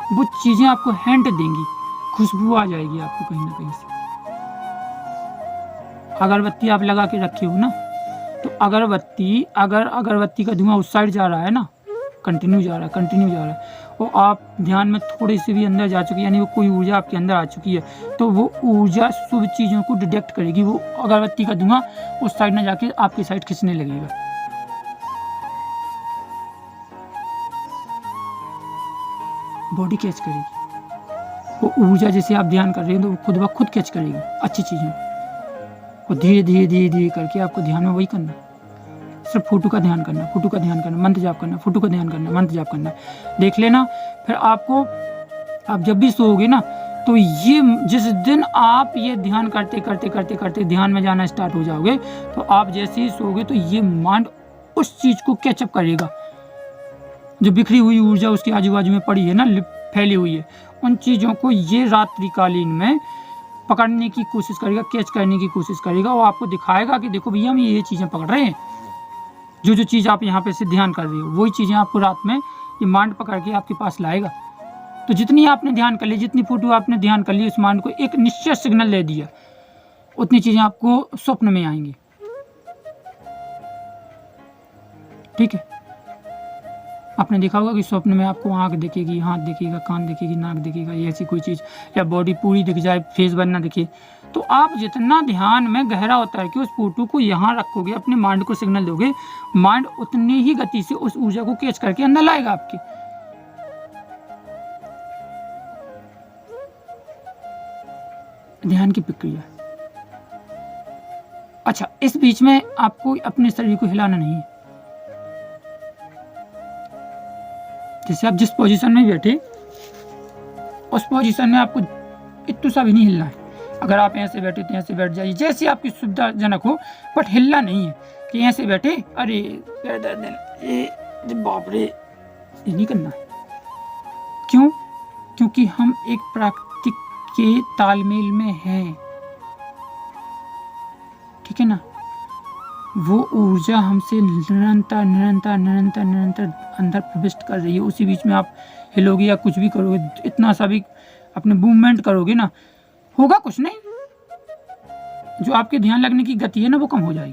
वो चीजें आपको हैंट देंगी, खुशबू आ जाएगी आपको कहीं ना कहीं से। अगरबत्ती आप लगा के रखे हो ना, तो अगरबत्ती का धुआं उस साइड जा रहा है ना, कंटिन्यू जा रहा है, और आप ध्यान में थोड़े से भी अंदर जा चुकी, यानी वो कोई ऊर्जा आपके अंदर आ चुकी है, तो वो ऊर्जा शुभ चीज़ों को डिटेक्ट करेगी। वो अगरबत्ती का धुआं उस साइड ना जाके आपकी साइड खींचने लगेगा। बॉडी कैच करेगी, वो ऊर्जा जैसे आप ध्यान कर रहे हो तो वो खुद ब खुद कैच करेगी अच्छी चीज़ों को। धीरे धीरे धीरे धीरे करके आपको ध्यान में वही करना, सिर्फ फोटो का ध्यान करना, फोटो का ध्यान करना, मंत्र जाप करना, फोटो का ध्यान करना, मंत्र जाप करना। देख लेना फिर आपको, आप जब भी सोओगे ना तो ये जिस दिन आप ये ध्यान करते करते करते करते ध्यान में जाना स्टार्ट हो जाओगे तो आप जैसे ही सोओगे तो ये माइंड उस चीज़ को कैचअप करेगा, जो बिखरी हुई ऊर्जा उसके आजू बाजू में पड़ी है ना, फैली हुई है, उन चीज़ों को ये रात्रिकालीन में पकड़ने की कोशिश करेगा, कैच करने की कोशिश करेगा। वो आपको दिखाएगा कि देखो भैया हम ये चीज़ें पकड़ रहे हैं, जो चीज़ आप यहाँ पे से ध्यान कर रहे हो वही चीज़ें आपको रात में ये माइंड पकड़ के आपके पास लाएगा। तो जितनी आपने ध्यान कर ली, जितनी फोटो आपने ध्यान कर ली, उस माइंड को एक निश्चित सिग्नल दे दिया, उतनी चीज़ें आपको स्वप्न में आएंगी। ठीक है, आपने देखा होगा कि स्वप्न में आपको आँख दिखेगी, हाथ दिखेगा, कान दिखेगी, नाक दिखेगा, ये ऐसी कोई चीज़, या बॉडी पूरी दिख जाए, फेस बनना दिखे। तो आप जितना ध्यान में गहरा होता है कि उस फोटो को यहाँ रखोगे, अपने माइंड को सिग्नल दोगे, माइंड उतनी ही गति से उस ऊर्जा को कैच करके अंदर लाएगा आपके। ध्यान की प्रक्रिया। अच्छा, इस बीच में आपको अपने शरीर को हिलाना नहीं है। जैसे आप जिस पोजीशन में बैठे उस पोजीशन में आपको इतना सा भी नहीं हिलना है। अगर आप ऐसे बैठे तो ऐसे बैठ जाइए, जैसे आपकी सुविधाजनक हो, बट हिलना नहीं है कि ऐसे बैठे अरे पैर दर्द है, बाप रे, ये नहीं करना है। क्यों? क्योंकि हम एक प्राकृतिक के तालमेल में हैं, ठीक है ना। वो ऊर्जा हमसे निरंतर निरंतर निरंतर निरंतर अंदर प्रविष्ट कर रही है। उसी बीच में आप हिलोगे या कुछ भी करोगे, इतना सा भी अपने मूवमेंट करोगे ना, होगा कुछ नहीं। जो आपके ध्यान लगने की गति है ना वो कम हो जाएगी।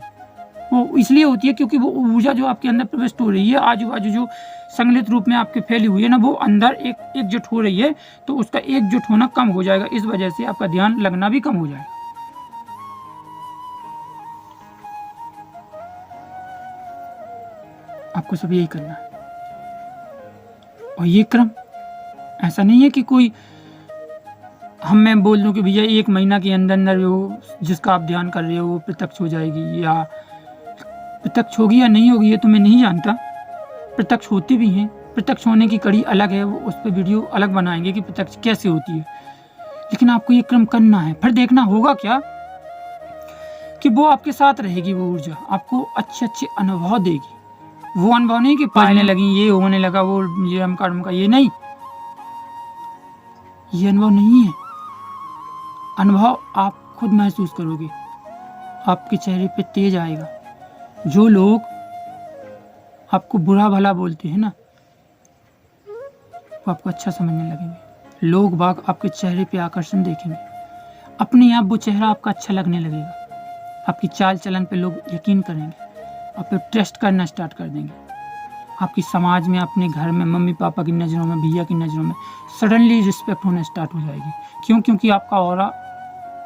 वो इसलिए होती है क्योंकि वो ऊर्जा जो आपके अंदर प्रविष्ट हो रही है, आजू बाजू जो संगलित रूप में आपके फैली हुई है ना, वो अंदर एकजुट हो रही है, तो उसका एकजुट होना कम हो जाएगा। इस वजह से आपका ध्यान लगना भी कम हो जाएगा। आपको सब यही करना है। और ये क्रम ऐसा नहीं है कि कोई मैं बोल दूं कि भैया 1 महीना के अंदर अंदर वो जिसका आप ध्यान कर रहे हो वो प्रत्यक्ष हो जाएगी, या प्रत्यक्ष होगी या नहीं होगी ये तो मैं नहीं जानता। प्रत्यक्ष होती भी हैं, प्रत्यक्ष होने की कड़ी अलग है, वो उस पर वीडियो अलग बनाएंगे कि प्रत्यक्ष कैसे होती है। लेकिन आपको ये क्रम करना है। फिर देखना होगा क्या कि वो आपके साथ रहेगी, वो ऊर्जा आपको अच्छे अच्छे अनुभव देगी। वो अनुभव नहीं कि पालने लगी, ये होने लगा, वो ये हमका, ये नहीं, ये अनुभव नहीं है। अनुभव आप खुद महसूस करोगे, आपके चेहरे पे तेज आएगा। जो लोग आपको बुरा भला बोलते हैं ना, वो आपको अच्छा समझने लगेंगे। लोग बाग आपके चेहरे पे आकर्षण देखेंगे, अपने आप वो चेहरा आपका अच्छा लगने लगेगा। आपकी चाल चलन पे लोग यकीन करेंगे, आप पे ट्रस्ट करना स्टार्ट कर देंगे। आपकी समाज में, अपने घर में, मम्मी पापा की नज़रों में, भैया की नज़रों में सडनली रिस्पेक्ट होना स्टार्ट हो जाएगी। क्यों? क्योंकि आपका ऑरा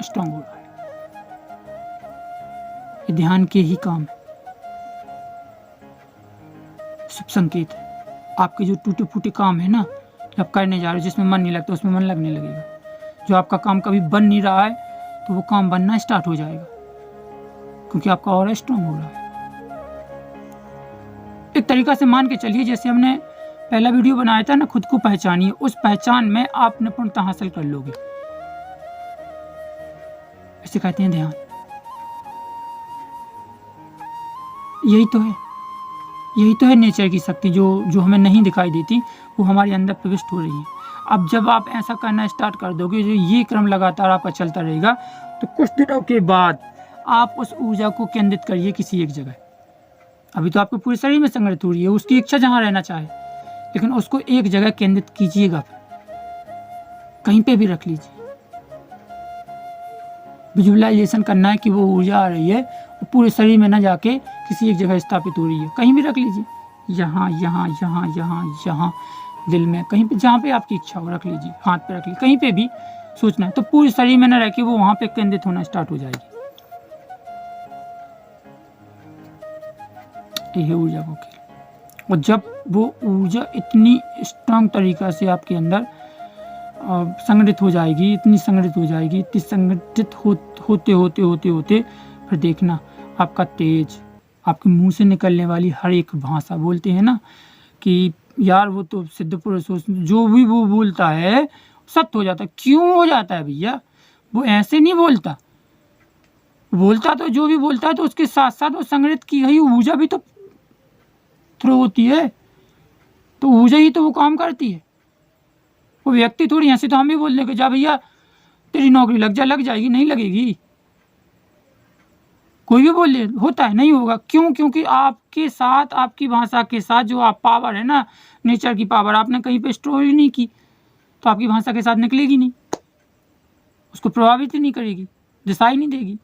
स्ट्रांग हो रहा है। ये ध्यान के ही काम है, शुभ संकेत है। आपके जो टूटे फूटे काम है ना, जब करने जा रहे हो, जिसमें मन नहीं लगता उसमें मन लगने लगेगा। जो आपका काम कभी बन नहीं रहा है तो वो काम बनना स्टार्ट हो जाएगा, क्योंकि आपका ऑरा स्ट्रांग हो रहा है। एक तरीका से मान के चलिए, जैसे हमने पहला वीडियो बनाया था ना, खुद को पहचानिए, उस पहचान में आप निपुणता हासिल कर लोगे। इसे कहते हैं ध्यान। यही तो है, यही तो है नेचर की शक्ति जो हमें नहीं दिखाई देती, वो हमारे अंदर प्रविष्ट हो रही है। अब जब आप ऐसा करना स्टार्ट कर दोगे, जो ये क्रम लगातार आपका चलता रहेगा, तो कुछ दिनों के बाद आप उस ऊर्जा को केंद्रित करिए किसी एक जगह। अभी तो आपके पूरे शरीर में संग्रहित हो रही है, उसकी इच्छा जहाँ रहना चाहे, लेकिन उसको एक जगह केंद्रित कीजिएगा, कहीं पे भी रख लीजिए। विजुअलाइजेशन करना है कि वो ऊर्जा आ रही है, वो पूरे शरीर में ना जाके किसी एक जगह स्थापित हो रही है। कहीं भी रख लीजिए, यहाँ यहाँ यहाँ यहाँ यहाँ, दिल में, कहीं पे जहाँ पे आपकी इच्छा हो रख लीजिए, हाथ पे रख लीजिए, कहीं पे भी सोचना है। तो पूरे शरीर में ना रह के वो वहाँ पे केंद्रित होना स्टार्ट हो जाएगी। यह ऊर्जा को खेल। और जब वो ऊर्जा इतनी स्ट्रांग तरीका से आपके अंदर संगठित हो जाएगी, इतनी संगठित हो जाएगी, इतनी संगठित होते होते होते होते फिर देखना आपका तेज, आपके मुंह से निकलने वाली हर एक भाषा, बोलते हैं ना कि यार वो तो सिद्ध पुरुष जो भी वो बोलता है सत्य हो जाता है। क्यों हो जाता है भैया? वो ऐसे नहीं बोलता, बोलता तो जो भी बोलता है तो उसके साथ साथ वो संगठित की गई ऊर्जा भी तो थ्रो होती है, तो ऊर्जा ही तो वो काम करती है। वो व्यक्ति थोड़ी ऐसे तो हम भी बोल देंगे जा भैया तेरी नौकरी लग जा, लग जाएगी, नहीं लगेगी। कोई भी बोल ले, होता है, नहीं होगा। क्यों? क्योंकि आपके साथ, आपकी भाषा के साथ जो आप पावर है ना, नेचर की पावर, आपने कहीं पे स्टोर ही नहीं की, तो आपकी भाषा के साथ निकलेगी नहीं, उसको प्रभावित ही नहीं करेगी, दिशा ही नहीं देगी।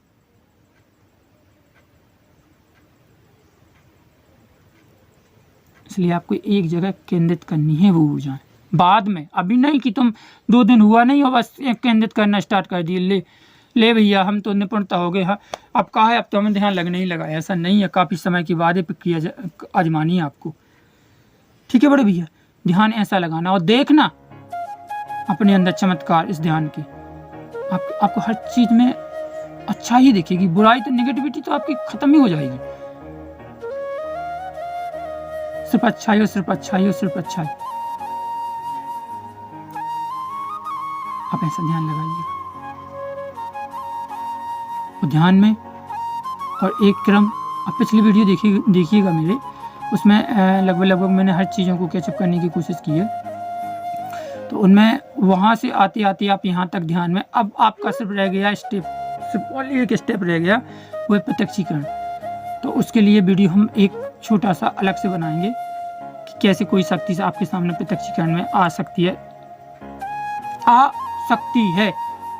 इसलिए आपको एक जगह केंद्रित करनी है वो ऊर्जा, बाद में, अभी नहीं कि तुम 2 दिन हुआ नहीं हो बस केंद्रित करना स्टार्ट कर दिए, ले भैया हम तो निपुणता हो गए, हाँ अब कहा है, अब तो हमें ध्यान लगने ही लगा। ऐसा नहीं है, काफ़ी समय के बाद प्रक्रिया आजमानी है आपको। ठीक है बड़े भैया, ध्यान ऐसा लगाना और देखना अपने अंदर चमत्कार इस ध्यान की। आपको हर चीज़ में अच्छा ही दिखेगी, बुराई तो, नेगेटिविटी तो आपकी खत्म ही हो जाएगी। सिर्फ अच्छाई और सिर्फ अच्छाई और सिर्फ अच्छाई। आप ऐसा ध्यान लगाइएगा और ध्यान में, और एक क्रम, आप पिछली वीडियो देखिएगा मेरे, उसमें लगभग मैंने हर चीज़ों को कैचअप करने की कोशिश की है। तो उनमें वहाँ से आते आते आप यहाँ तक ध्यान में, अब आपका सिर्फ रह गया स्टेप, सिर्फ ओनली एक स्टेप रह गया, वो है प्रत्यक्षीकरण। तो उसके लिए वीडियो हम एक छोटा सा अलग से बनाएंगे कि कैसे कोई शक्ति से आपके सामने प्रत्यक्षीकरण में आ सकती है, आ सकती है,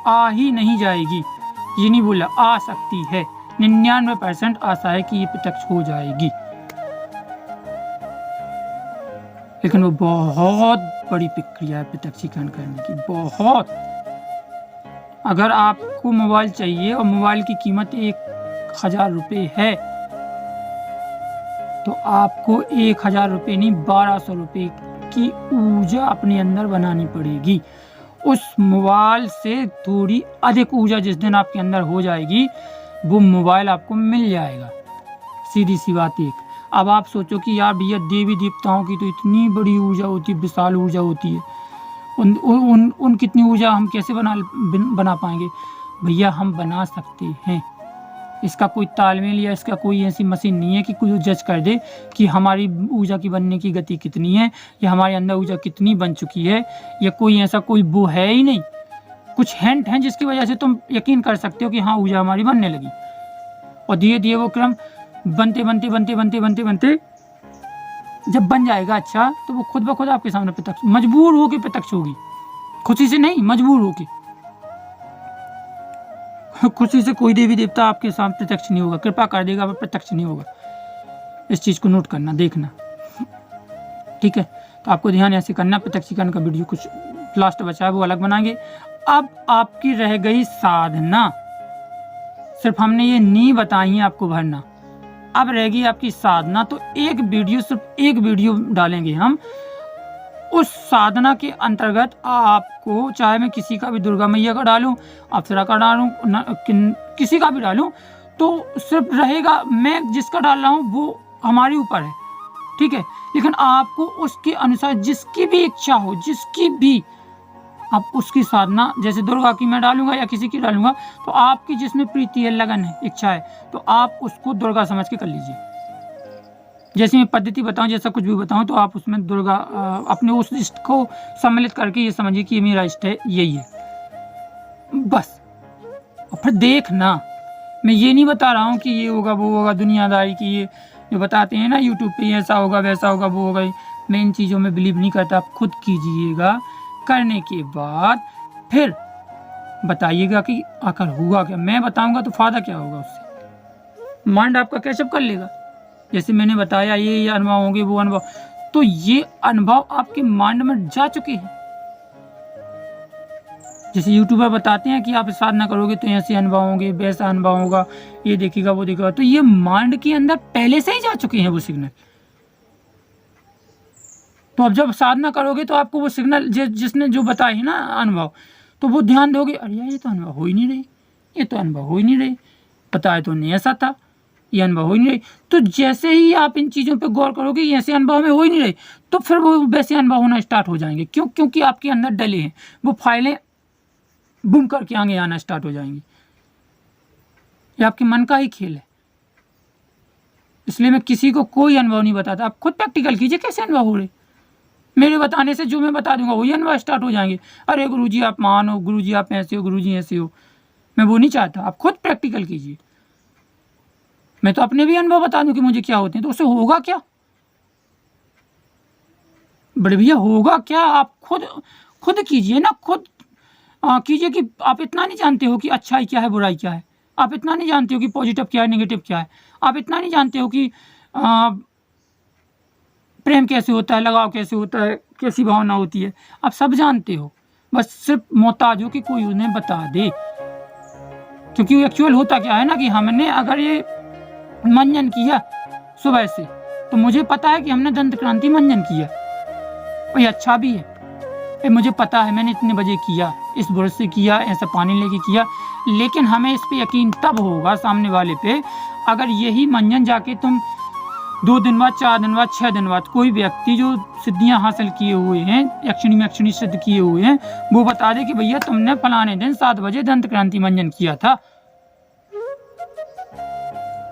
आ ही नहीं जाएगी, ये नहीं बोला, आ सकती है। 99% आशा है कि ये प्रत्यक्ष हो जाएगी, लेकिन वो बहुत बड़ी प्रक्रिया है प्रत्यक्षीकरण करने की, बहुत। अगर आपको मोबाइल चाहिए और मोबाइल की कीमत 1000 रुपये है, तो आपको 1000 रुपये नहीं 1200 रुपये की ऊर्जा अपने अंदर बनानी पड़ेगी। उस मोबाइल से थोड़ी अधिक ऊर्जा जिस दिन आपके अंदर हो जाएगी, वो मोबाइल आपको मिल जाएगा। सीधी सी बात एक। अब आप सोचो कि यार भैया देवी देवताओं की तो इतनी बड़ी ऊर्जा होती है, विशाल ऊर्जा होती है, उन कितनी ऊर्जा हम कैसे बना पाएंगे? भैया हम बना सकते हैं, इसका कोई तालमेल या इसका कोई ऐसी मशीन नहीं है कि कोई जज कर दे कि हमारी ऊर्जा की बनने की गति कितनी है या हमारे अंदर ऊर्जा कितनी बन चुकी है, या कोई ऐसा कोई वो है ही नहीं। कुछ हिंट हैं जिसकी वजह से तुम यकीन कर सकते हो कि हाँ ऊर्जा हमारी बनने लगी, और धीरे धीरे वो क्रम बनते बनते बनते बनते बनते बनते जब बन जाएगा अच्छा, तो वो खुद ब खुद आपके सामने प्रत्यक्ष, मजबूर होके प्रत्यक्ष होगी, खुशी से नहीं, मजबूर होके। खुशी से कोई देवी देवता आपके सामने प्रत्यक्ष नहीं होगा, कृपा कर देगा पर प्रत्यक्ष नहीं होगा। इस चीज को नोट करना, देखना, ठीक है? तो आपको ध्यान ऐसे करना। प्रत्यक्षीकरण का वीडियो कुछ लास्ट बचा है, वो अलग बनाएंगे। अब आपकी रह गई साधना, सिर्फ हमने ये नींव बताई है आपको भरना, अब रहेगी आपकी साधना। तो एक वीडियो, सिर्फ एक वीडियो डालेंगे हम, उस साधना के अंतर्गत आपको, चाहे मैं किसी का भी, दुर्गा मैया का डालूं, अप्सरा का डालूं, किसी का भी डालूं, तो सिर्फ रहेगा, मैं जिसका डाल रहा हूं वो हमारे ऊपर है, ठीक है? लेकिन आपको उसके अनुसार जिसकी भी इच्छा हो, जिसकी भी, आप उसकी साधना, जैसे दुर्गा की मैं डालूंगा या किसी की डालूंगा, तो आपकी जिसमें प्रीति है, लगन है, इच्छा है, तो आप उसको दुर्गा समझ के कर लीजिए। जैसे मैं पद्धति बताऊं, जैसा कुछ भी बताऊं, तो आप उसमें दुर्गा अपने उस इष्ट को सम्मिलित करके ये समझिए कि ये मेरा इष्ट है, यही है, बस। और फिर देखना, मैं ये नहीं बता रहा हूँ कि ये होगा वो होगा, दुनियादारी की ये जो बताते हैं ना यूट्यूब पे, ऐसा होगा वैसा होगा वो होगा, मैं इन चीज़ों में बिलीव नहीं करता। आप खुद कीजिएगा, करने के बाद फिर बताइएगा कि आखिर हुआ क्या। मैं बताऊंगा तो फायदा क्या होगा उससे? माइंड आपका कैचअप कर लेगा। जैसे मैंने बताया ये अनुभव होंगे, वो अनुभव, तो ये अनुभव आपके माइंड में जा चुके हैं। जैसे यूट्यूबर बताते हैं कि आप साधना करोगे तो ऐसे अनुभव होंगे, वैसा अनुभव होगा, ये देखिएगा वो देखिएगा, तो ये माइंड के अंदर पहले से ही जा चुके हैं वो सिग्नल। तो अब जब साधना करोगे तो आपको वो सिग्नल जिसने जो बताए है ना अनुभव, तो वो ध्यान दोगे, अरे यार ये तो अनुभव हो ही नहीं रही, ये तो अनुभव हो ही नहीं रही, बताया तो नहीं ऐसा था, ये अनुभव हो ही नहीं रही। तो जैसे ही आप इन चीज़ों पे गौर करोगे ये ऐसे अनुभव में हो ही नहीं रही, तो फिर वो वैसे अनुभव होना स्टार्ट हो जाएंगे। क्यों? क्योंकि आपके अंदर डले हैं, वो फाइलें बूम करके आगे आना स्टार्ट हो जाएंगी। ये आपके मन का ही खेल है। इसलिए मैं किसी को कोई अनुभव नहीं बताता, आप खुद प्रैक्टिकल कीजिए कैसे अनुभव हो रहे। मेरे बताने से जो मैं बता दूंगा वही अनुभव स्टार्ट हो जाएंगे। अरे गुरुजी आप महान हो, गुरुजी आप ऐसे हो, गुरुजी ऐसे हो। मैं वो नहीं चाहता, आप खुद प्रैक्टिकल कीजिए। मैं तो अपने भी अनुभव बता दूं कि मुझे क्या होते हैं, तो उससे होगा क्या बड़े भैया, होगा क्या? आप खुद कीजिए ना, खुद कीजिए कि आप इतना नहीं जानते हो कि अच्छाई क्या है बुराई क्या है, आप इतना नहीं जानते हो कि पॉजिटिव क्या है नेगेटिव क्या है, आप इतना नहीं जानते हो कि प्रेम कैसे होता है, लगाव कैसे होता है, कैसी भावना होती है, आप सब जानते हो। बस सिर्फ मोहताज हो कि कोई उन्हें बता दे। क्योंकि एक्चुअल होता क्या है ना कि हमने अगर ये मंजन किया सुबह से, तो मुझे पता है कि हमने दंत क्रांति मंजन किया और ये अच्छा भी है। मुझे पता है मैंने इतने बजे किया, इस ब्रश से किया, ऐसा पानी लेके किया। लेकिन हमें इस पे यकीन तब होगा सामने वाले पे, अगर यही मंजन जाके तुम 2 दिन बाद, 4 दिन बाद, 6 दिन बाद कोई व्यक्ति जो सिद्धियां हासिल किए हुए हैं, यक्षिणी में यक्षिणी सिद्ध किए हुए हैं, वो बता दे कि भैया तुमने फलाने दिन 7 बजे दंत क्रांति मंजन किया था,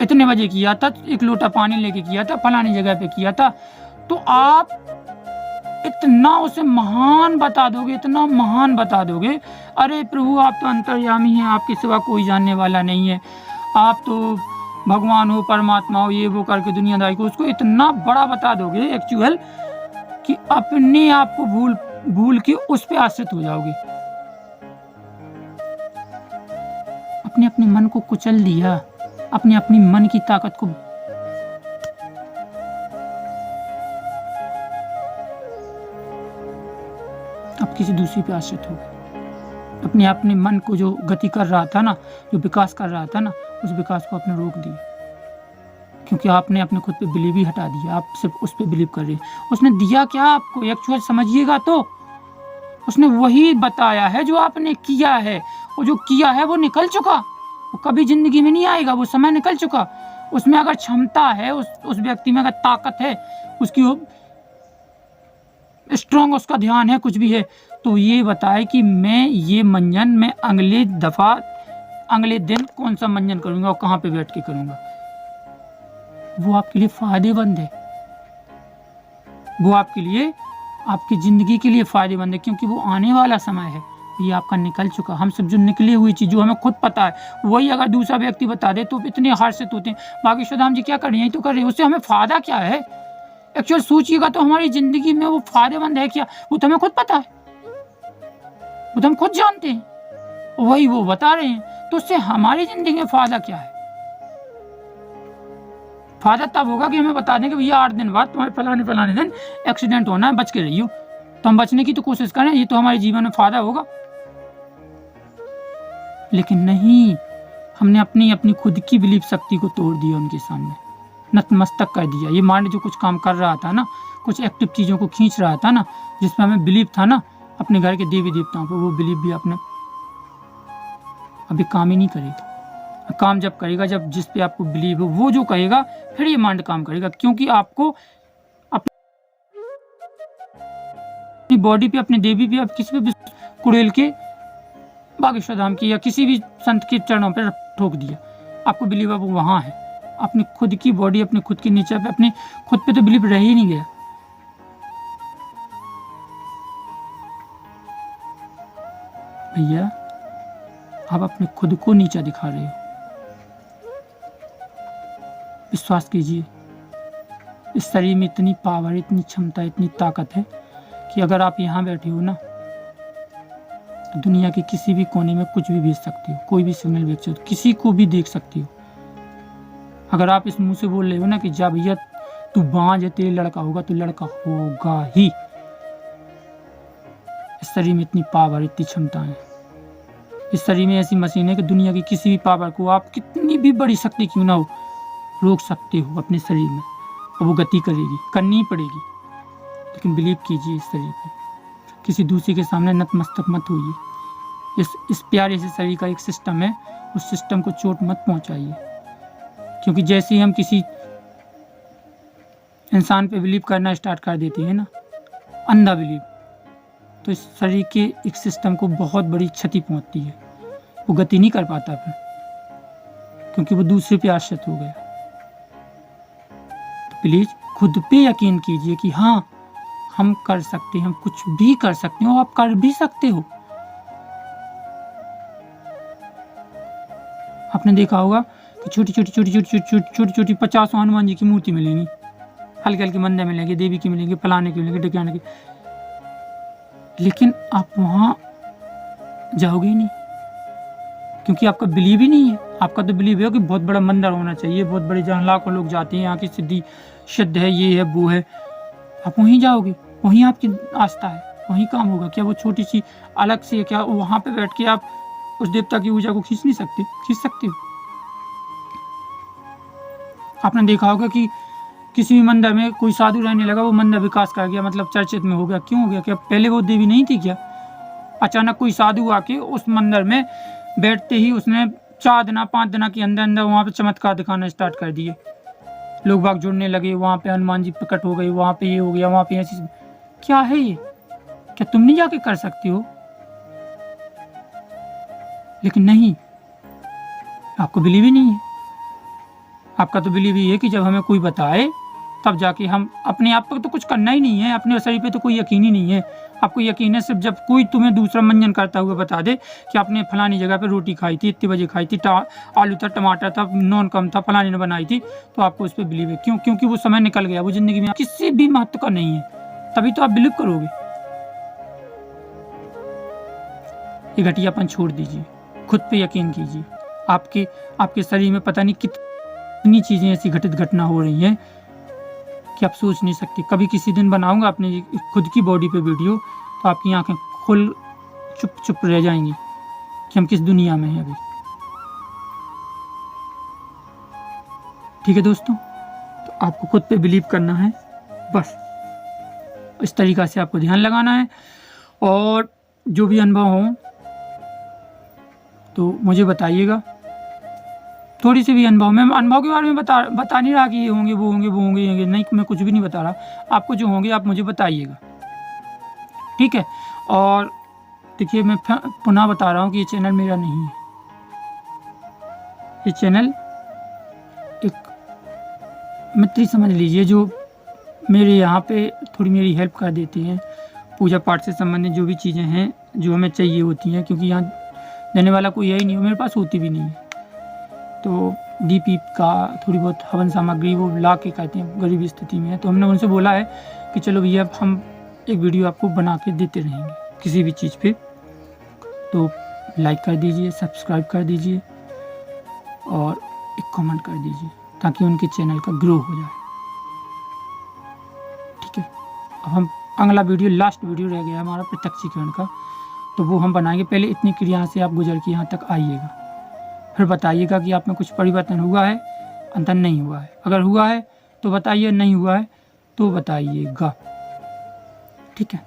इतने बजे किया था, 1 लोटा पानी लेके किया था, फलानी जगह पे किया था, तो आप इतना उसे महान बता दोगे, इतना महान बता दोगे। अरे प्रभु आप तो अंतर्यामी हैं, आपके सिवा कोई जानने वाला नहीं है, आप तो भगवान हो, परमात्मा हो, ये वो करके दुनियादारी को उसको इतना बड़ा बता दोगे एक्चुअल कि अपने आप को भूल के उस पे आश्रित हो जाओगे। अपने मन को कुचल दिया, अपनी मन की ताकत को अब किसी दूसरी पे आश्रित हो गए। अपने मन को जो गति कर रहा था ना, जो विकास कर रहा था ना, उस विकास को आपने रोक दिया। क्योंकि आपने अपने खुद पे बिलीव ही हटा दिया, आप सिर्फ उस पे बिलीव कर रहे हैं। उसने दिया क्या आपको एक्चुअल समझिएगा तो उसने वही बताया है जो आपने किया है, और जो किया है वो निकल चुका, वो कभी जिंदगी में नहीं आएगा, वो समय निकल चुका। उसमें अगर क्षमता है, उस व्यक्ति में अगर ताकत है, उसकी स्ट्रॉन्ग उसका ध्यान है, कुछ भी है, तो ये बताए कि मैं ये मंजन मैं अगले दिन कौन सा मंजन करूंगा और कहाँ पे बैठ के करूंगा। वो आपके लिए फायदेमंद है, वो आपके लिए, आपकी जिंदगी के लिए फायदेमंद है, क्योंकि वो आने वाला समय है, ये आपका निकल चुका। हम सब जो निकली हुई चीज जो हमें खुद पता है, वही अगर दूसरा व्यक्ति बता दे तो इतने हर्षित होते हैं, बागेश्वर धाम जी क्या कर रही हैं, तो कर रही है, उससे हमें फायदा क्या है। एक्चुअल सोचिएगा तो हमारी जिंदगी में वो फायदेमंद है क्या, वो तो हमें खुद पता है, वो तो हम खुद जानते हैं, वही वो बता रहे हैं, तो उससे हमारी जिंदगी में फायदा क्या है। फायदा तब होगा कि हमें बता दें कि भैया 8 दिन बाद तुम्हारे फलाने दिन एक्सीडेंट होना है, बच के रहियो, तो हम बचने की तो कोशिश करें, ये तो हमारे जीवन में फायदा होगा। लेकिन नहीं, हमने अपनी खुद की बिलीफ शक्ति को तोड़ दिया, उनके सामने नतमस्तक कर दिया। ये माइंड जो कुछ काम कर रहा था ना, कुछ एक्टिव चीज़ों को खींच रहा था ना, जिसमें हमें बिलीव था ना अपने घर के देवी देवताओं पर, वो बिलीव भी अपने अभी काम ही नहीं करेगा। काम जब करेगा, जब जिस पे आपको बिलीव हो वो जो कहेगा, फिर ये माइंड काम करेगा। क्योंकि आपको अपनी बॉडी पे, अपनी देवी पे, आप किसी पे कुड़ेल के बागेश्वर धाम की या किसी भी संत के चरणों पर ठोक दिया, आपको बिलीव अब वहाँ है। अपनी खुद की बॉडी, अपने खुद के नेचर पे, अपने खुद पे तो बिलीव रह ही नहीं गया। भैया आप अपने खुद को नीचा दिखा रहे हो। विश्वास कीजिए, इस शरीर में इतनी पावर, इतनी क्षमता, इतनी ताकत है कि अगर आप यहाँ बैठे हो ना, तो दुनिया के किसी भी कोने में कुछ भी भेज सकती हो, कोई भी सिग्नल भेज सकती हो, किसी को भी देख सकती हो। अगर आप इस मुंह से बोल रहे हो ना कि जा भैया तू बांझ है, तेरे लड़का होगा, तो लड़का होगा ही। इस शरीर में इतनी पावर, इतनी क्षमता है, इस शरीर में ऐसी मशीन है कि दुनिया की किसी भी पावर को आप कितनी भी बड़ी शक्ति क्यों ना हो, रोक सकते हो अपने शरीर में, और वो गति करेगी, करनी ही पड़ेगी। लेकिन बिलीव कीजिए इस शरीर पे, किसी दूसरे के सामने नतमस्तक मत होइए। इस प्यारे से शरीर का एक सिस्टम है, उस सिस्टम को चोट मत पहुंचाइए, क्योंकि जैसे ही हम किसी इंसान पे बिलीव करना स्टार्ट कर देते हैं ना, अंधा बिलीव, तो इस शरीर के एक सिस्टम को बहुत बड़ी क्षति पहुंचती है। वो गति नहीं कर पाता फिर, क्योंकि वो दूसरे पे आश्रित हो गया। तो प्लीज खुद पे यकीन कीजिए कि हाँ, हम कर सकते हैं, हम कुछ भी कर सकते हैं, और आप कर भी सकते हो। आपने देखा होगा कि छोटी छोटी 50 हनुमान जी की मूर्ति मिलेंगी, हल्के हल्के मंदिर मिलेंगे, देवी की मिलेंगे, फलाने की मिलेंगे, ढिकाने की, लेकिन आप वहां जाओगे ही नहीं, क्योंकि आपका बिलीव ही नहीं है। आपका तो बिलीव है कि बहुत बड़ा मंदिर होना चाहिए, बहुत बड़े, जहाँ लाखों लोग जाते हैं, यहाँ की सिद्धि सिद्ध है, ये है वो है, आप वहीं जाओगे, वहीं आपकी आस्था है, वहीं काम होगा। क्या वो छोटी सी अलग से, क्या वहां पे बैठ के आप उस देवता की ऊर्जा को खींच नहीं सकते? खींच सकते हो। आपने देखा होगा कि किसी भी मंदिर में कोई साधु रहने लगा, वो मंदिर विकास कर गया, मतलब चर्चित में हो गया। क्यों हो गया? क्या पहले वो देवी नहीं थी क्या? अचानक कोई साधु आके उस मंदिर में बैठते ही उसने 4 दिन 5 दिन के अंदर अंदर वहाँ पे चमत्कार दिखाना स्टार्ट कर दिए। लोग बाग जुड़ने लगे, वहाँ पे हनुमान जी प्रकट हो गए, वहाँ पे ये हो गया, वहाँ पे ऐसी। क्या है ये? क्या तुम नहीं जाके कर सकते हो? लेकिन नहीं, आपको बिलीव ही नहीं है। आपका तो बिलीव ही है कि जब हमें कोई बताए तब जाके हम, अपने आप पर तो कुछ करना ही नहीं है, अपने शरीर पे तो कोई यकीन ही नहीं है। आपको यकीन है सिर्फ जब कोई तुम्हें दूसरा मंजन करता हुआ बता दे कि आपने फलानी जगह पे रोटी खाई थी, इतने बजे खाई थी, आलू था, टमाटर था, नॉन कम था, फलानी ने बनाई थी, तो आपको उस पर बिलीव है। क्यों? क्योंकि वो समय निकल गया, वो जिंदगी में किसी भी महत्व का नहीं है, तभी तो आप बिलीव करोगे। ये घटियापन छोड़ दीजिए, खुद पे यकीन कीजिए। आपके शरीर में पता नहीं कितनी चीजें ऐसी घटित घटना हो रही हैं कि आप सोच नहीं सकते। कभी किसी दिन बनाऊंगा अपने खुद की बॉडी पे वीडियो, तो आपकी आंखें खुल चुप रह जाएंगी कि हम किस दुनिया में हैं अभी। ठीक है दोस्तों, तो आपको खुद पे बिलीव करना है, बस इस तरीका से आपको ध्यान लगाना है। और जो भी अनुभव हो तो मुझे बताइएगा, थोड़ी सी भी अनुभव। मैं अनुभव के बारे में बता नहीं रहा कि ये होंगे वो होंगे वो होंगे ये, नहीं, मैं कुछ भी नहीं बता रहा। आपको जो होंगे आप मुझे बताइएगा, ठीक है। और देखिए, मैं पुनः बता रहा हूँ कि ये चैनल मेरा नहीं है। ये चैनल एक मित्र समझ लीजिए, जो मेरे यहाँ पे थोड़ी मेरी हेल्प कर देते हैं, पूजा पाठ से संबंधित जो भी चीज़ें हैं जो हमें चाहिए होती हैं, क्योंकि यहाँ देने वाला कोई यही नहीं, मेरे पास होती भी नहीं है। तो दीप का थोड़ी बहुत हवन सामग्री वो ला के कहते हैं गरीब स्थिति में है, तो हमने उनसे बोला है कि चलो भैया हम एक वीडियो आपको बना के देते रहेंगे किसी भी चीज़ पे, तो लाइक कर दीजिए, सब्सक्राइब कर दीजिए और एक कमेंट कर दीजिए, ताकि उनके चैनल का ग्रो हो जाए। ठीक है, अब हम अगला वीडियो, लास्ट वीडियो रह गया हमारा प्रत्यक्षीकरण का, तो वो हम बनाएंगे। पहले इतनी क्रिया से आप गुजर के यहाँ तक आइएगा, फिर बताइएगा कि आप में कुछ परिवर्तन हुआ है, अंतर नहीं हुआ है। अगर हुआ है तो बताइए, नहीं हुआ है तो बताइएगा। ठीक है।